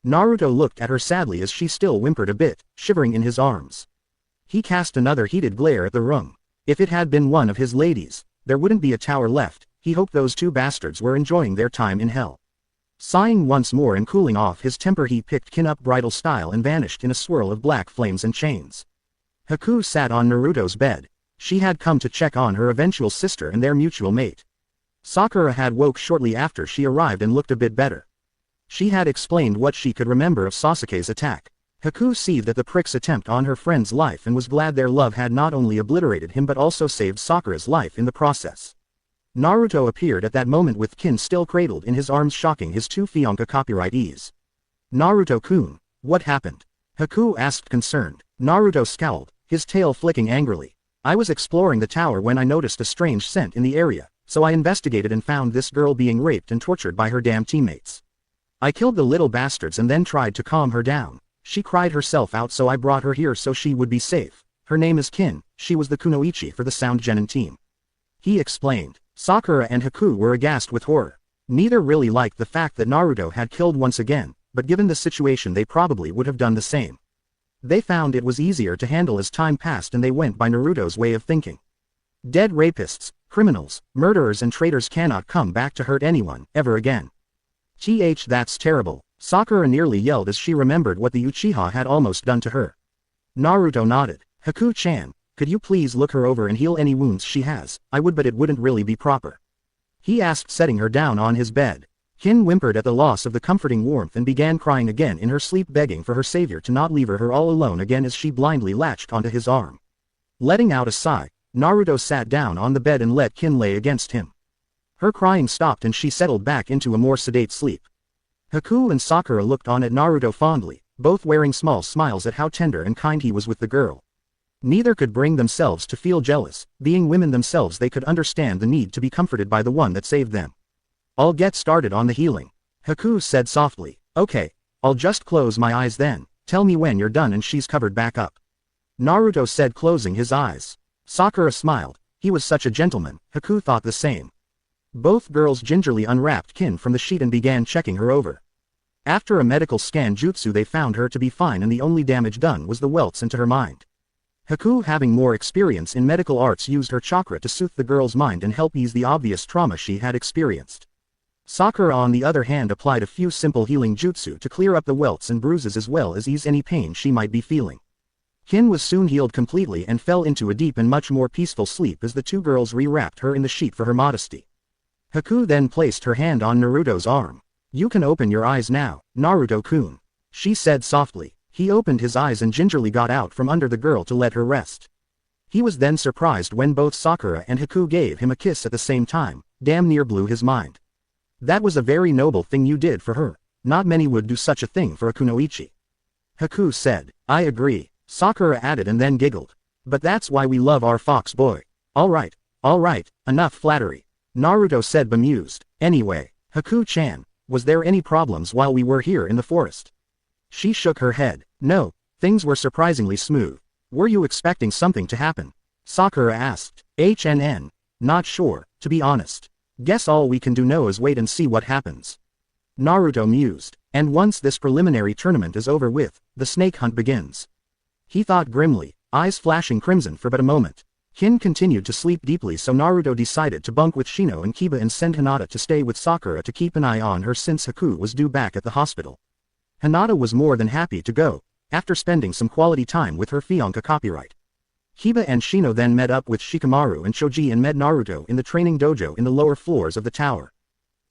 Naruto looked at her sadly as she still whimpered a bit, shivering in his arms. He cast another heated glare at the room. If it had been one of his ladies, there wouldn't be a tower left. He hoped those two bastards were enjoying their time in hell. Sighing once more and cooling off his temper, he picked Kin up bridal style and vanished in a swirl of black flames and chains. Haku sat on Naruto's bed. She had come to check on her eventual sister and their mutual mate. Sakura had woke shortly after she arrived and looked a bit better. She had explained what she could remember of Sasuke's attack. Haku seethed at the prick's attempt on her friend's life and was glad their love had not only obliterated him but also saved Sakura's life in the process. Naruto appeared at that moment with Kin still cradled in his arms, shocking his two fiancé copyrightees. Naruto-kun, what happened? Haku asked concerned. Naruto scowled, his tail flicking angrily. I was exploring the tower when I noticed a strange scent in the area, so I investigated and found this girl being raped and tortured by her damn teammates. I killed the little bastards and then tried to calm her down. She cried herself out, so I brought her here so she would be safe. Her name is Kin, she was the Kunoichi for the Sound Genin team. He explained. Sakura and Haku were aghast with horror. Neither really liked the fact that Naruto had killed once again, but given the situation they probably would have done the same. They found it was easier to handle as time passed, and they went by Naruto's way of thinking. Dead rapists, criminals, murderers and traitors cannot come back to hurt anyone, ever again. That's terrible, Sakura nearly yelled as she remembered what the Uchiha had almost done to her. Naruto nodded. Haku-chan, could you please look her over and heal any wounds she has? I would, but it wouldn't really be proper. He asked, setting her down on his bed. Kin whimpered at the loss of the comforting warmth and began crying again in her sleep, begging for her savior to not leave her all alone again as she blindly latched onto his arm. Letting out a sigh, Naruto sat down on the bed and let Kin lay against him. Her crying stopped and she settled back into a more sedate sleep. Haku and Sakura looked on at Naruto fondly, both wearing small smiles at how tender and kind he was with the girl. Neither could bring themselves to feel jealous. Being women themselves, they could understand the need to be comforted by the one that saved them. I'll get started on the healing, Haku said softly. Okay, I'll just close my eyes then. Tell me when you're done and she's covered back up, Naruto said, closing his eyes. Sakura smiled. He was such a gentleman. Haku thought the same. Both girls gingerly unwrapped Kin from the sheet and began checking her over. After a medical scan jutsu, they found her to be fine, and the only damage done was the welts into her mind. Haku, having more experience in medical arts, used her chakra to soothe the girl's mind and help ease the obvious trauma she had experienced. Sakura, on the other hand, applied a few simple healing jutsu to clear up the welts and bruises as well as ease any pain she might be feeling. Kin was soon healed completely and fell into a deep and much more peaceful sleep as the two girls re-wrapped her in the sheet for her modesty. Haku then placed her hand on Naruto's arm. You can open your eyes now, Naruto-kun, she said softly. He opened his eyes and gingerly got out from under the girl to let her rest. He was then surprised when both Sakura and Haku gave him a kiss at the same time. Damn near blew his mind. That was a very noble thing you did for her. Not many would do such a thing for a kunoichi. Haku said. I agree, Sakura added and then giggled. But that's why we love our fox boy. Alright, enough flattery. Naruto said bemused. Anyway, Haku-chan, was there any problems while we were here in the forest? She shook her head. No, things were surprisingly smooth. Were you expecting something to happen? Sakura asked. Not sure, to be honest. Guess all we can do now is wait and see what happens. Naruto mused. And once this preliminary tournament is over with, the snake hunt begins. He thought grimly, eyes flashing crimson for but a moment. Kin continued to sleep deeply, so Naruto decided to bunk with Shino and Kiba and send Hinata to stay with Sakura to keep an eye on her since Haku was due back at the hospital. Hinata was more than happy to go, after spending some quality time with her fiancé. Copyright. Kiba and Shino then met up with Shikamaru and Choji and met Naruto in the training dojo in the lower floors of the tower.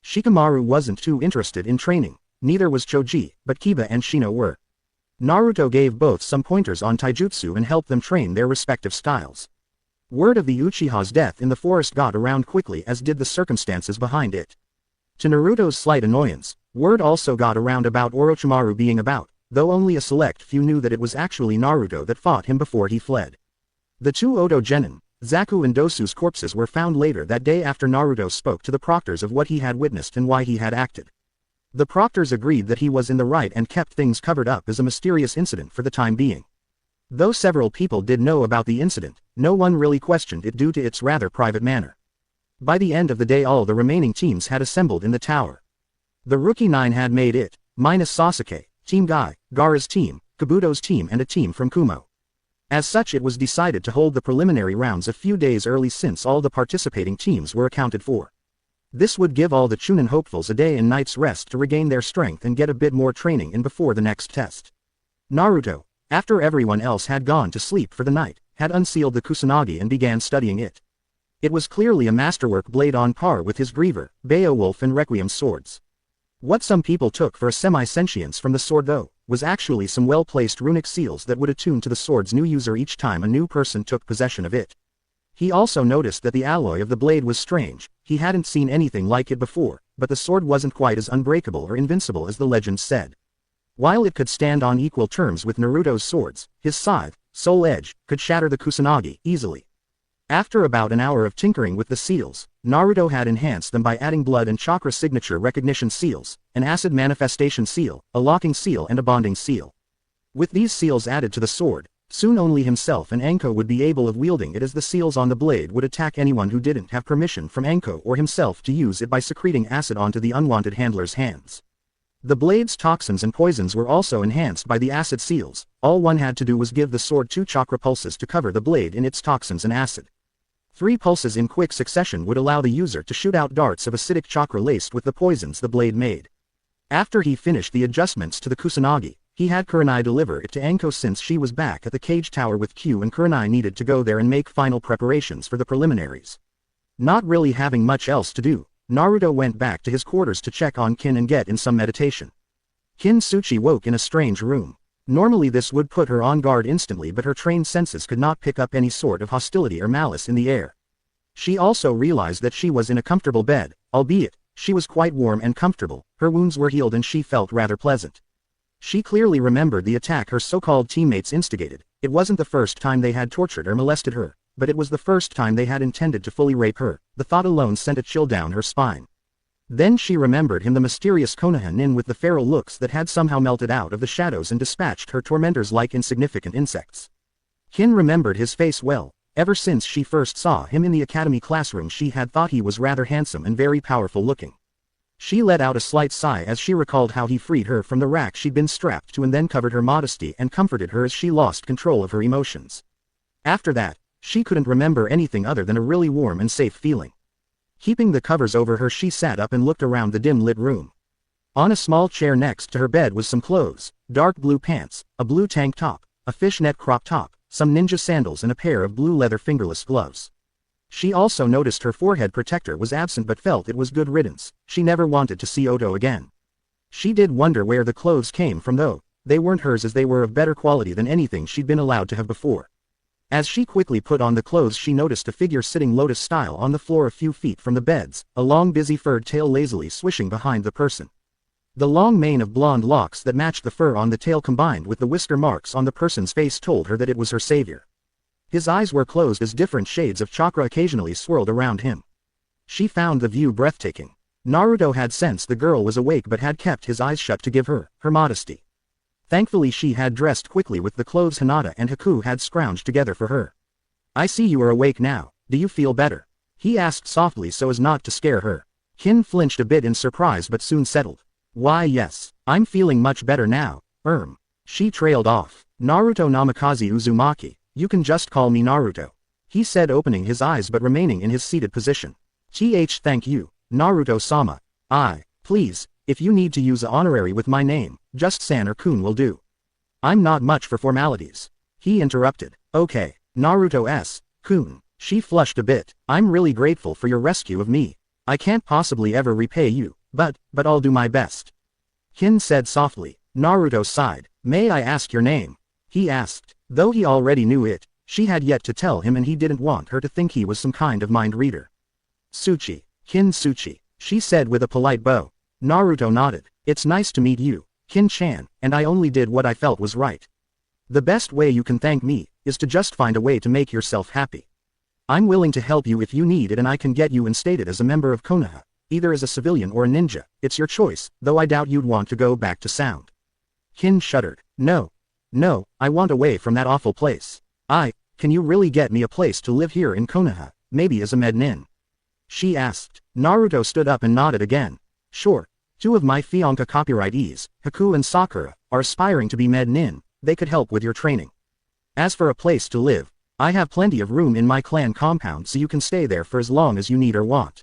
Shikamaru wasn't too interested in training, neither was Choji, but Kiba and Shino were. Naruto gave both some pointers on taijutsu and helped them train their respective styles. Word of the Uchiha's death in the forest got around quickly, as did the circumstances behind it. To Naruto's slight annoyance, word also got around about Orochimaru being about, though only a select few knew that it was actually Naruto that fought him before he fled. The two Oto genin, Zaku and Dosu's corpses were found later that day after Naruto spoke to the proctors of what he had witnessed and why he had acted. The proctors agreed that he was in the right and kept things covered up as a mysterious incident for the time being. Though several people did know about the incident, no one really questioned it due to its rather private manner. By the end of the day, all the remaining teams had assembled in the tower. The Rookie 9 had made it, minus Sasuke, Team Guy, Gaara's team, Kabuto's team and a team from Kumo. As such, it was decided to hold the preliminary rounds a few days early since all the participating teams were accounted for. This would give all the Chunin hopefuls a day and night's rest to regain their strength and get a bit more training in before the next test. Naruto, after everyone else had gone to sleep for the night, had unsealed the Kusanagi and began studying it. It was clearly a masterwork blade on par with his Griever, Beowulf and Requiem swords. What some people took for a semi-sentience from the sword, though, was actually some well-placed runic seals that would attune to the sword's new user each time a new person took possession of it. He also noticed that the alloy of the blade was strange. He hadn't seen anything like it before, but the sword wasn't quite as unbreakable or invincible as the legends said. While it could stand on equal terms with Naruto's swords, his scythe, Soul Edge, could shatter the Kusanagi easily. After about an hour of tinkering with the seals, Naruto had enhanced them by adding blood and chakra signature recognition seals, an acid manifestation seal, a locking seal and a bonding seal. With these seals added to the sword, soon only himself and Anko would be able of wielding it, as the seals on the blade would attack anyone who didn't have permission from Anko or himself to use it by secreting acid onto the unwanted handler's hands. The blade's toxins and poisons were also enhanced by the acid seals. All one had to do was give the sword 2 chakra pulses to cover the blade in its toxins and acid. 3 pulses in quick succession would allow the user to shoot out darts of acidic chakra laced with the poisons the blade made. After he finished the adjustments to the Kusanagi, he had Kurenai deliver it to Anko since she was back at the cage tower with Q and Kurenai needed to go there and make final preparations for the preliminaries. Not really having much else to do, Naruto went back to his quarters to check on Kin and get in some meditation. Kin Suchi woke in a strange room. Normally this would put her on guard instantly, but her trained senses could not pick up any sort of hostility or malice in the air. She also realized that she was in a comfortable bed, albeit, she was quite warm and comfortable, her wounds were healed and she felt rather pleasant. She clearly remembered the attack her so-called teammates instigated. It wasn't the first time they had tortured or molested her, but it was the first time they had intended to fully rape her. The thought alone sent a chill down her spine. Then she remembered him, the mysterious Konoha nin with the feral looks that had somehow melted out of the shadows and dispatched her tormentors like insignificant insects. Kin remembered his face well. Ever since she first saw him in the academy classroom, she had thought he was rather handsome and very powerful looking. She let out a slight sigh as she recalled how he freed her from the rack she'd been strapped to and then covered her modesty and comforted her as she lost control of her emotions. After that, she couldn't remember anything other than a really warm and safe feeling. Keeping the covers over her, she sat up and looked around the dim-lit room. On a small chair next to her bed was some clothes, dark blue pants, a blue tank top, a fishnet crop top, some ninja sandals and a pair of blue leather fingerless gloves. She also noticed her forehead protector was absent but felt it was good riddance. She never wanted to see Oto again. She did wonder where the clothes came from, though. They weren't hers, as they were of better quality than anything she'd been allowed to have before. As she quickly put on the clothes, she noticed a figure sitting lotus style on the floor a few feet from the beds, a long busy furred tail lazily swishing behind the person. The long mane of blonde locks that matched the fur on the tail combined with the whisker marks on the person's face told her that it was her savior. His eyes were closed as different shades of chakra occasionally swirled around him. She found the view breathtaking. Naruto had sensed the girl was awake but had kept his eyes shut to give her modesty. Thankfully she had dressed quickly with the clothes Hinata and Haku had scrounged together for her. I see you are awake now, do you feel better? He asked softly so as not to scare her. Kin flinched a bit in surprise but soon settled. Why yes, I'm feeling much better now, She trailed off. Naruto Namikaze Uzumaki, you can just call me Naruto. He said opening his eyes but remaining in his seated position. Thank you, Naruto-sama. Please, if you need to use a honorary with my name, just San or Kun will do. I'm not much for formalities. He interrupted. Okay, Naruto S. Kun. She flushed a bit. I'm really grateful for your rescue of me. I can't possibly ever repay you, but I'll do my best. Kin said softly. Naruto sighed. May I ask your name? He asked. Though he already knew it, she had yet to tell him and he didn't want her to think he was some kind of mind reader. Tsuchi. Kin Tsuchi, she said with a polite bow. Naruto nodded. It's nice to meet you, Kin-chan, and I only did what I felt was right. The best way you can thank me, is to just find a way to make yourself happy. I'm willing to help you if you need it and I can get you instated as a member of Konoha, either as a civilian or a ninja, it's your choice, though I doubt you'd want to go back to Sound. Kin shuddered. No, I want away from that awful place. Can you really get me a place to live here in Konoha, maybe as a mednin? She asked. Naruto stood up and nodded again. Sure, two of my fianca copyrightees, Haku and Sakura, are aspiring to be mednin, they could help with your training. As for a place to live, I have plenty of room in my clan compound so you can stay there for as long as you need or want.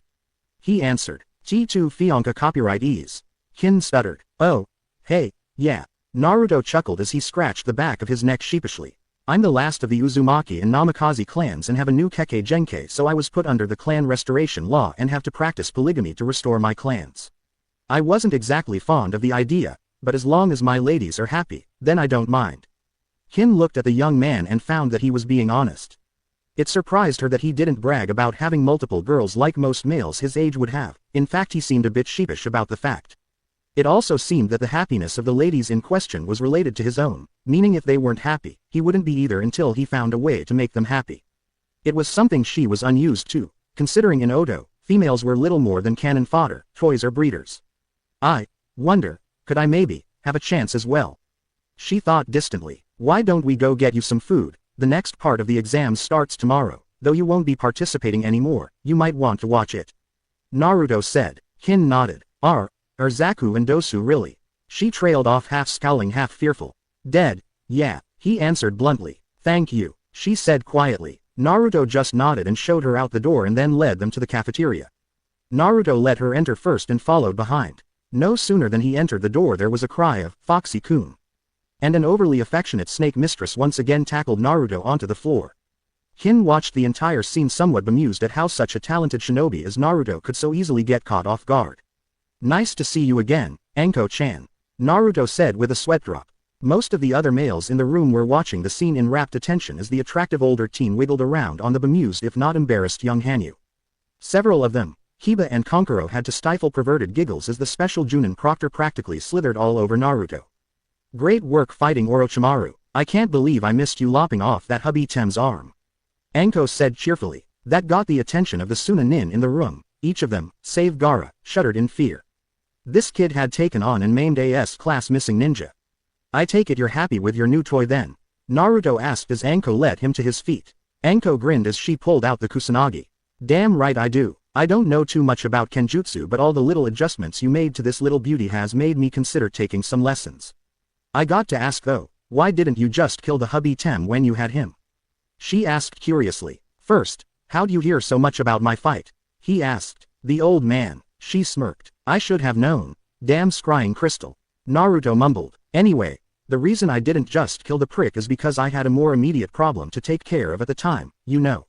He answered. T2 fianca copyrightees. Kin stuttered. Oh, hey, yeah. Naruto chuckled as he scratched the back of his neck sheepishly. I'm the last of the Uzumaki and Namikaze clans and have a new Kekkei Genkei, so I was put under the clan restoration law and have to practice polygamy to restore my clans. I wasn't exactly fond of the idea, but as long as my ladies are happy, then I don't mind. Kin looked at the young man and found that he was being honest. It surprised her that he didn't brag about having multiple girls like most males his age would have, in fact he seemed a bit sheepish about the fact. It also seemed that the happiness of the ladies in question was related to his own, meaning if they weren't happy, he wouldn't be either until he found a way to make them happy. It was something she was unused to, considering in Odo, females were little more than cannon fodder, toys or breeders. I wonder, could I maybe have a chance as well? She thought distantly. Why don't we go get you some food? The next part of the exam starts tomorrow, though you won't be participating anymore, you might want to watch it. Naruto said. Kin nodded. Are Zaku and Dosu really? She trailed off half scowling half fearful. Dead, yeah, he answered bluntly. Thank you, she said quietly. Naruto just nodded and showed her out the door and then led them to the cafeteria. Naruto let her enter first and followed behind. No sooner than he entered the door there was a cry of, Foxy-kun. And an overly affectionate snake mistress once again tackled Naruto onto the floor. Kin watched the entire scene somewhat bemused at how such a talented shinobi as Naruto could so easily get caught off guard. Nice to see you again, Anko-chan. Naruto said with a sweat drop. Most of the other males in the room were watching the scene in rapt attention as the attractive older teen wiggled around on the bemused if not embarrassed young Hanyu. Several of them, Kiba and Konkuro, had to stifle perverted giggles as the special Junin Proctor practically slithered all over Naruto. Great work fighting Orochimaru, I can't believe I missed you lopping off that hubby Tem's arm. Anko said cheerfully. That got the attention of the Sunanin in the room, each of them, save Gaara, shuddered in fear. This kid had taken on and maimed a S-class missing ninja. I take it you're happy with your new toy then? Naruto asked as Anko led him to his feet. Anko grinned as she pulled out the kusanagi. Damn right I do. I don't know too much about kenjutsu but all the little adjustments you made to this little beauty has made me consider taking some lessons. I got to ask though, why didn't you just kill the hubby Tem when you had him? She asked curiously. First, how'd you hear so much about my fight? He asked. The old man, she smirked. I should have known. Damn scrying crystal. Naruto mumbled. Anyway, the reason I didn't just kill the prick is because I had a more immediate problem to take care of at the time, you know.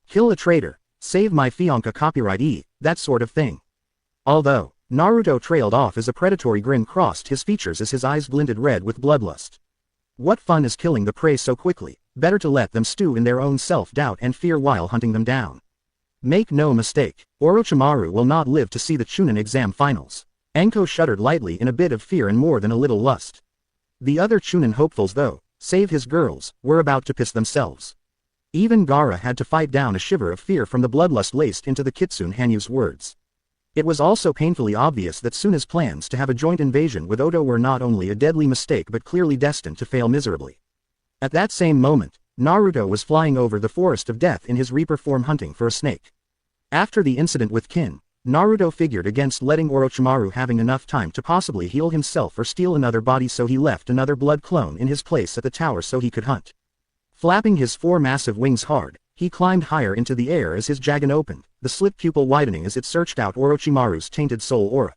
Kill a traitor, save my fianca copyrightee, that sort of thing. Although, Naruto trailed off as a predatory grin crossed his features as his eyes glinted red with bloodlust. What fun is killing the prey so quickly, better to let them stew in their own self-doubt and fear while hunting them down. Make no mistake, Orochimaru will not live to see the Chunin exam finals. Anko shuddered lightly in a bit of fear and more than a little lust. The other Chunin hopefuls though, save his girls, were about to piss themselves. Even Gaara had to fight down a shiver of fear from the bloodlust laced into the Kitsune Hanyu's words. It was also painfully obvious that Suna's plans to have a joint invasion with Oto were not only a deadly mistake but clearly destined to fail miserably. At that same moment, Naruto was flying over the forest of death in his Reaper form hunting for a snake. After the incident with Kin, Naruto figured against letting Orochimaru having enough time to possibly heal himself or steal another body, so he left another blood clone in his place at the tower so he could hunt. Flapping his 4 massive wings hard, he climbed higher into the air as his Jagan opened, the slit pupil widening as it searched out Orochimaru's tainted soul aura.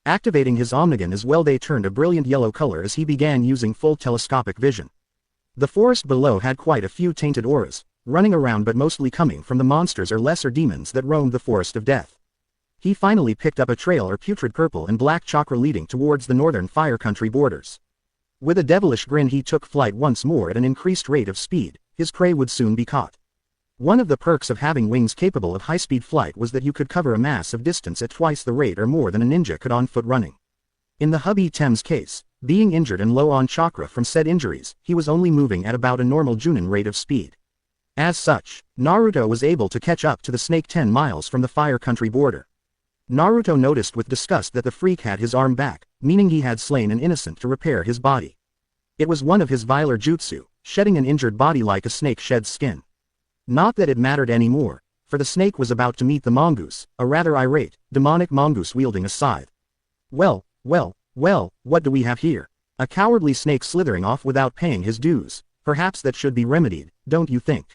Activating his Omnigan as well, they turned a brilliant yellow color as he began using full telescopic vision. The forest below had quite a few tainted auras, running around but mostly coming from the monsters or lesser demons that roamed the forest of death. He finally picked up a trail of putrid purple and black chakra leading towards the northern fire country borders. With a devilish grin he took flight once more at an increased rate of speed. His prey would soon be caught. One of the perks of having wings capable of high-speed flight was that you could cover a massive distance at twice the rate or more than a ninja could on foot running. In the hubby Tem's case, being injured and low on chakra from said injuries, he was only moving at about a normal Junin rate of speed. As such, Naruto was able to catch up to the snake 10 miles from the fire country border. Naruto noticed with disgust that the freak had his arm back, meaning he had slain an innocent to repair his body. It was one of his viler jutsu, shedding an injured body like a snake sheds skin. Not that it mattered anymore, for the snake was about to meet the mongoose, a rather irate, demonic mongoose wielding a scythe. Well, what do we have here? A cowardly snake slithering off without paying his dues. Perhaps that should be remedied, don't you think?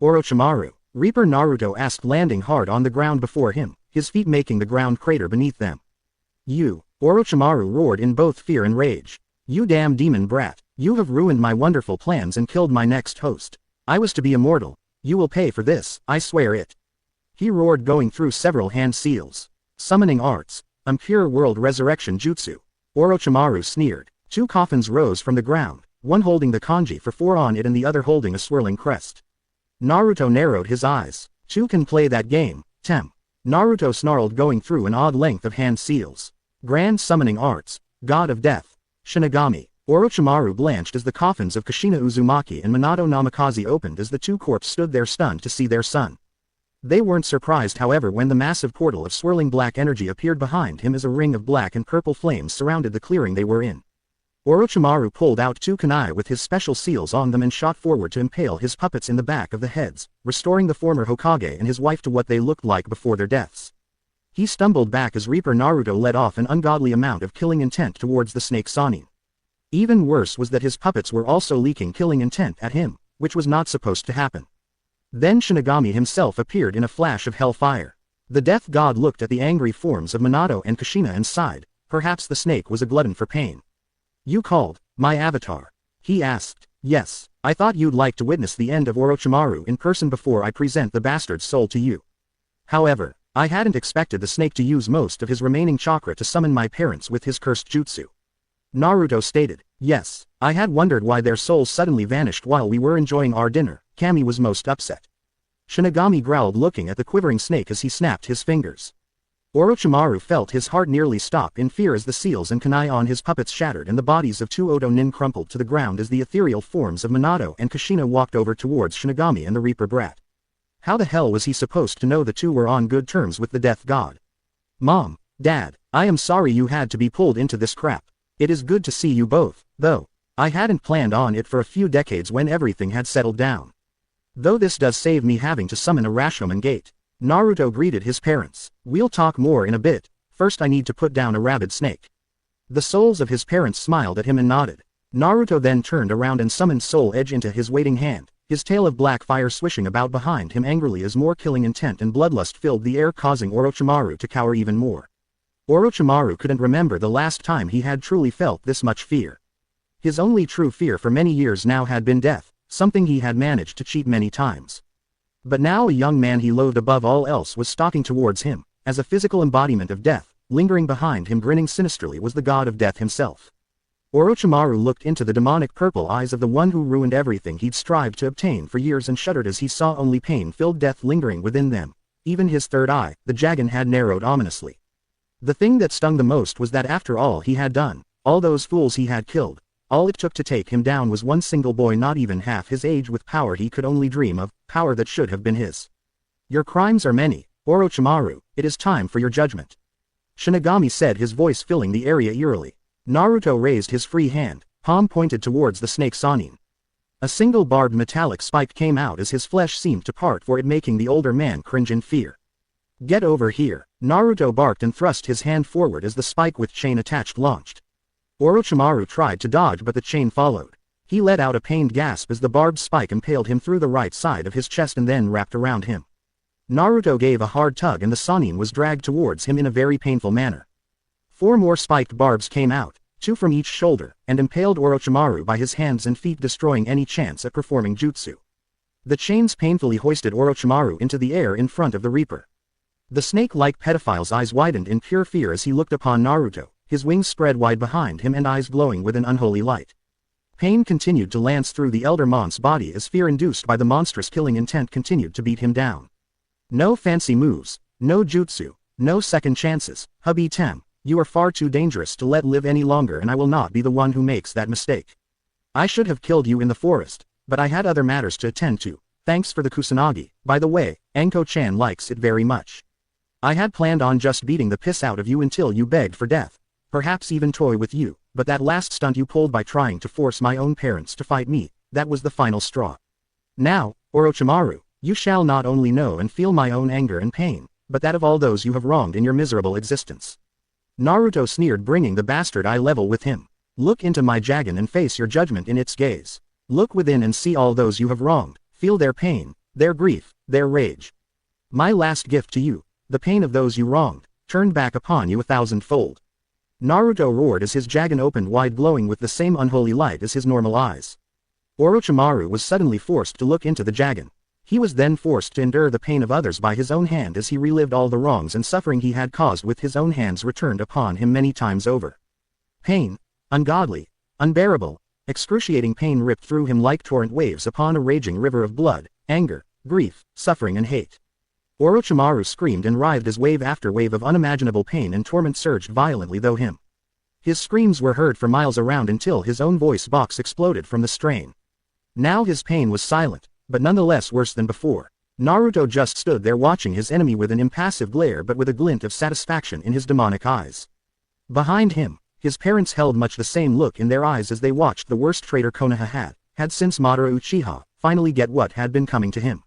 Orochimaru, Reaper Naruto asked, landing hard on the ground before him, his feet making the ground crater beneath them. You, Orochimaru roared in both fear and rage. You damn demon brat, you have ruined my wonderful plans and killed my next host. I was to be immortal. You will pay for this, I swear it. He roared, going through several hand seals. Summoning arts. Pure world resurrection jutsu. Orochimaru sneered. 2 coffins rose from the ground, one holding the kanji for 4 on it and the other holding a swirling crest. Naruto narrowed his eyes. 2 can play that game, Tem. Naruto snarled, going through an odd length of hand seals. Grand summoning arts. God of death. Shinigami. Orochimaru blanched as the coffins of Kushina Uzumaki and Minato Namikaze opened as the 2 corpses stood there stunned to see their son. They weren't surprised, however, when the massive portal of swirling black energy appeared behind him as a ring of black and purple flames surrounded the clearing they were in. Orochimaru pulled out 2 kunai with his special seals on them and shot forward to impale his puppets in the back of the heads, restoring the former Hokage and his wife to what they looked like before their deaths. He stumbled back as Reaper Naruto let off an ungodly amount of killing intent towards the snake Sannin. Even worse was that his puppets were also leaking killing intent at him, which was not supposed to happen. Then Shinigami himself appeared in a flash of hellfire. The death god looked at the angry forms of Minato and Kushina and sighed. Perhaps the snake was a glutton for pain. You called my avatar? He asked. Yes, I thought you'd like to witness the end of Orochimaru in person before I present the bastard's soul to you. However, I hadn't expected the snake to use most of his remaining chakra to summon my parents with his cursed jutsu. Naruto stated. Yes, I had wondered why their souls suddenly vanished while we were enjoying our dinner. Kami was most upset. Shinigami growled, looking at the quivering snake as he snapped his fingers. Orochimaru felt his heart nearly stop in fear as the seals and kunai on his puppets shattered and the bodies of 2 Oto nin crumpled to the ground as the ethereal forms of Minato and Kushina walked over towards Shinigami and the Reaper brat. How the hell was he supposed to know the 2 were on good terms with the death god? Mom, Dad, I am sorry you had to be pulled into this crap. It is good to see you both, though. I hadn't planned on it for a few decades when everything had settled down. Though this does save me having to summon a Rashomon gate. Naruto greeted his parents. We'll talk more in a bit, first I need to put down a rabid snake. The souls of his parents smiled at him and nodded. Naruto then turned around and summoned Soul Edge into his waiting hand, his tail of black fire swishing about behind him angrily as more killing intent and bloodlust filled the air, causing Orochimaru to cower even more. Orochimaru couldn't remember the last time he had truly felt this much fear. His only true fear for many years now had been death, something he had managed to cheat many times. But now a young man he loathed above all else was stalking towards him, as a physical embodiment of death. Lingering behind him grinning sinisterly was the god of death himself. Orochimaru looked into the demonic purple eyes of the one who ruined everything he'd strived to obtain for years and shuddered as he saw only pain-filled death lingering within them. Even his third eye, the Jagan, had narrowed ominously. The thing that stung the most was that after all he had done, all those fools he had killed, All it took to take him down was one single boy not even half his age with power he could only dream of, power that should have been his. Your crimes are many, Orochimaru, it is time for your judgment. Shinigami said, his voice filling the area eerily. Naruto raised his free hand, palm pointed towards the snake Sannin. A single barbed metallic spike came out as his flesh seemed to part for it, making the older man cringe in fear. Get over here, Naruto barked and thrust his hand forward as the spike with chain attached launched. Orochimaru tried to dodge but the chain followed. He let out a pained gasp as the barbed spike impaled him through the right side of his chest and then wrapped around him. Naruto gave a hard tug and the Sannin was dragged towards him in a very painful manner. 4 more spiked barbs came out, 2 from each shoulder, and impaled Orochimaru by his hands and feet, destroying any chance at performing jutsu. The chains painfully hoisted Orochimaru into the air in front of the Reaper. The snake-like pedophile's eyes widened in pure fear as he looked upon Naruto, his wings spread wide behind him and eyes glowing with an unholy light. Pain continued to lance through the elder mon's body as fear induced by the monstrous killing intent continued to beat him down. No fancy moves, no jutsu, no second chances, hubby Tem, you are far too dangerous to let live any longer and I will not be the one who makes that mistake. I should have killed you in the forest, but I had other matters to attend to. Thanks for the kusanagi, by the way, Anko-chan likes it very much. I had planned on just beating the piss out of you until you begged for death. Perhaps even toy with you, but that last stunt you pulled by trying to force my own parents to fight me, that was the final straw. Now, Orochimaru, you shall not only know and feel my own anger and pain, but that of all those you have wronged in your miserable existence. Naruto sneered, bringing the bastard eye level with him. Look into my Jagan and face your judgment in its gaze. Look within and see all those you have wronged, feel their pain, their grief, their rage. My last gift to you, the pain of those you wronged, turned back upon you 1,000-fold. Naruto roared as his Jagan opened wide, glowing with the same unholy light as his normal eyes. Orochimaru was suddenly forced to look into the Jagan. He was then forced to endure the pain of others by his own hand as he relived all the wrongs and suffering he had caused with his own hands returned upon him many times over. Pain, ungodly, unbearable, excruciating pain ripped through him like torrent waves upon a raging river of blood, anger, grief, suffering and hate. Orochimaru screamed and writhed as wave after wave of unimaginable pain and torment surged violently through him. His screams were heard for miles around until his own voice box exploded from the strain. Now his pain was silent, but nonetheless worse than before. Naruto just stood there watching his enemy with an impassive glare but with a glint of satisfaction in his demonic eyes. Behind him, his parents held much the same look in their eyes as they watched the worst traitor Konoha had since Madara Uchiha, finally get what had been coming to him.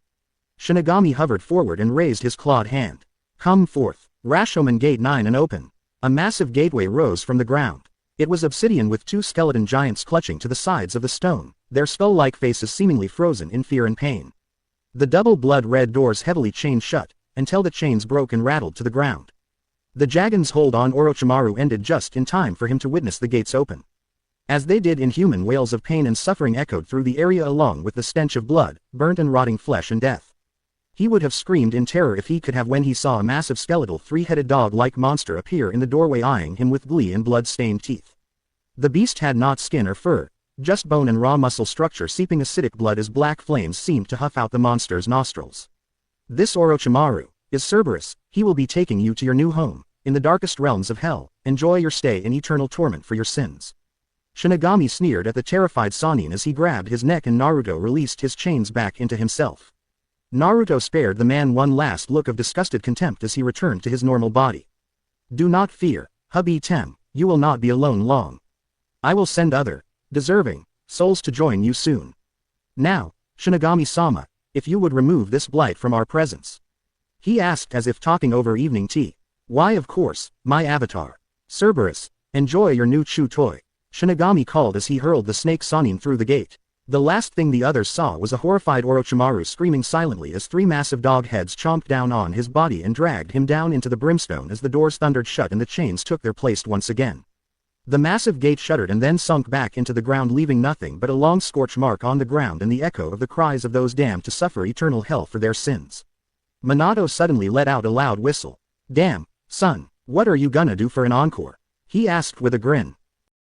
Shinigami hovered forward and raised his clawed hand. Come forth, Rashomon Gate 9 and open. A massive gateway rose from the ground. It was obsidian with 2 skeleton giants clutching to the sides of the stone, their skull-like faces seemingly frozen in fear and pain. The double blood-red doors heavily chained shut, until the chains broke and rattled to the ground. The Jagan's hold on Orochimaru ended just in time for him to witness the gates open. As they did, inhuman wails of pain and suffering echoed through the area along with the stench of blood, burnt and rotting flesh and death. He would have screamed in terror if he could have when he saw a massive skeletal 3-headed dog-like monster appear in the doorway eyeing him with glee and blood-stained teeth. The beast had not skin or fur, just bone and raw muscle structure seeping acidic blood as black flames seemed to huff out the monster's nostrils. This Orochimaru is Cerberus. He will be taking you to your new home, in the darkest realms of hell. Enjoy your stay in eternal torment for your sins. Shinigami sneered at the terrified Sannin as he grabbed his neck and Naruto released his chains back into himself. Naruto spared the man one last look of disgusted contempt as he returned to his normal body. Do not fear, hubby Tem, you will not be alone long. I will send other, deserving, souls to join you soon. Now, Shinigami-sama, if you would remove this blight from our presence. He asked as if talking over evening tea. Why of course, my avatar. Cerberus, enjoy your new chew toy. Shinigami called as he hurled the snake Sannin through the gate. The last thing the others saw was a horrified Orochimaru screaming silently as 3 massive dog heads chomped down on his body and dragged him down into the brimstone as the doors thundered shut and the chains took their place once again. The massive gate shuddered and then sunk back into the ground, leaving nothing but a long scorch mark on the ground and the echo of the cries of those damned to suffer eternal hell for their sins. Minato suddenly let out a loud whistle. Damn, son, what are you gonna do for an encore? He asked with a grin.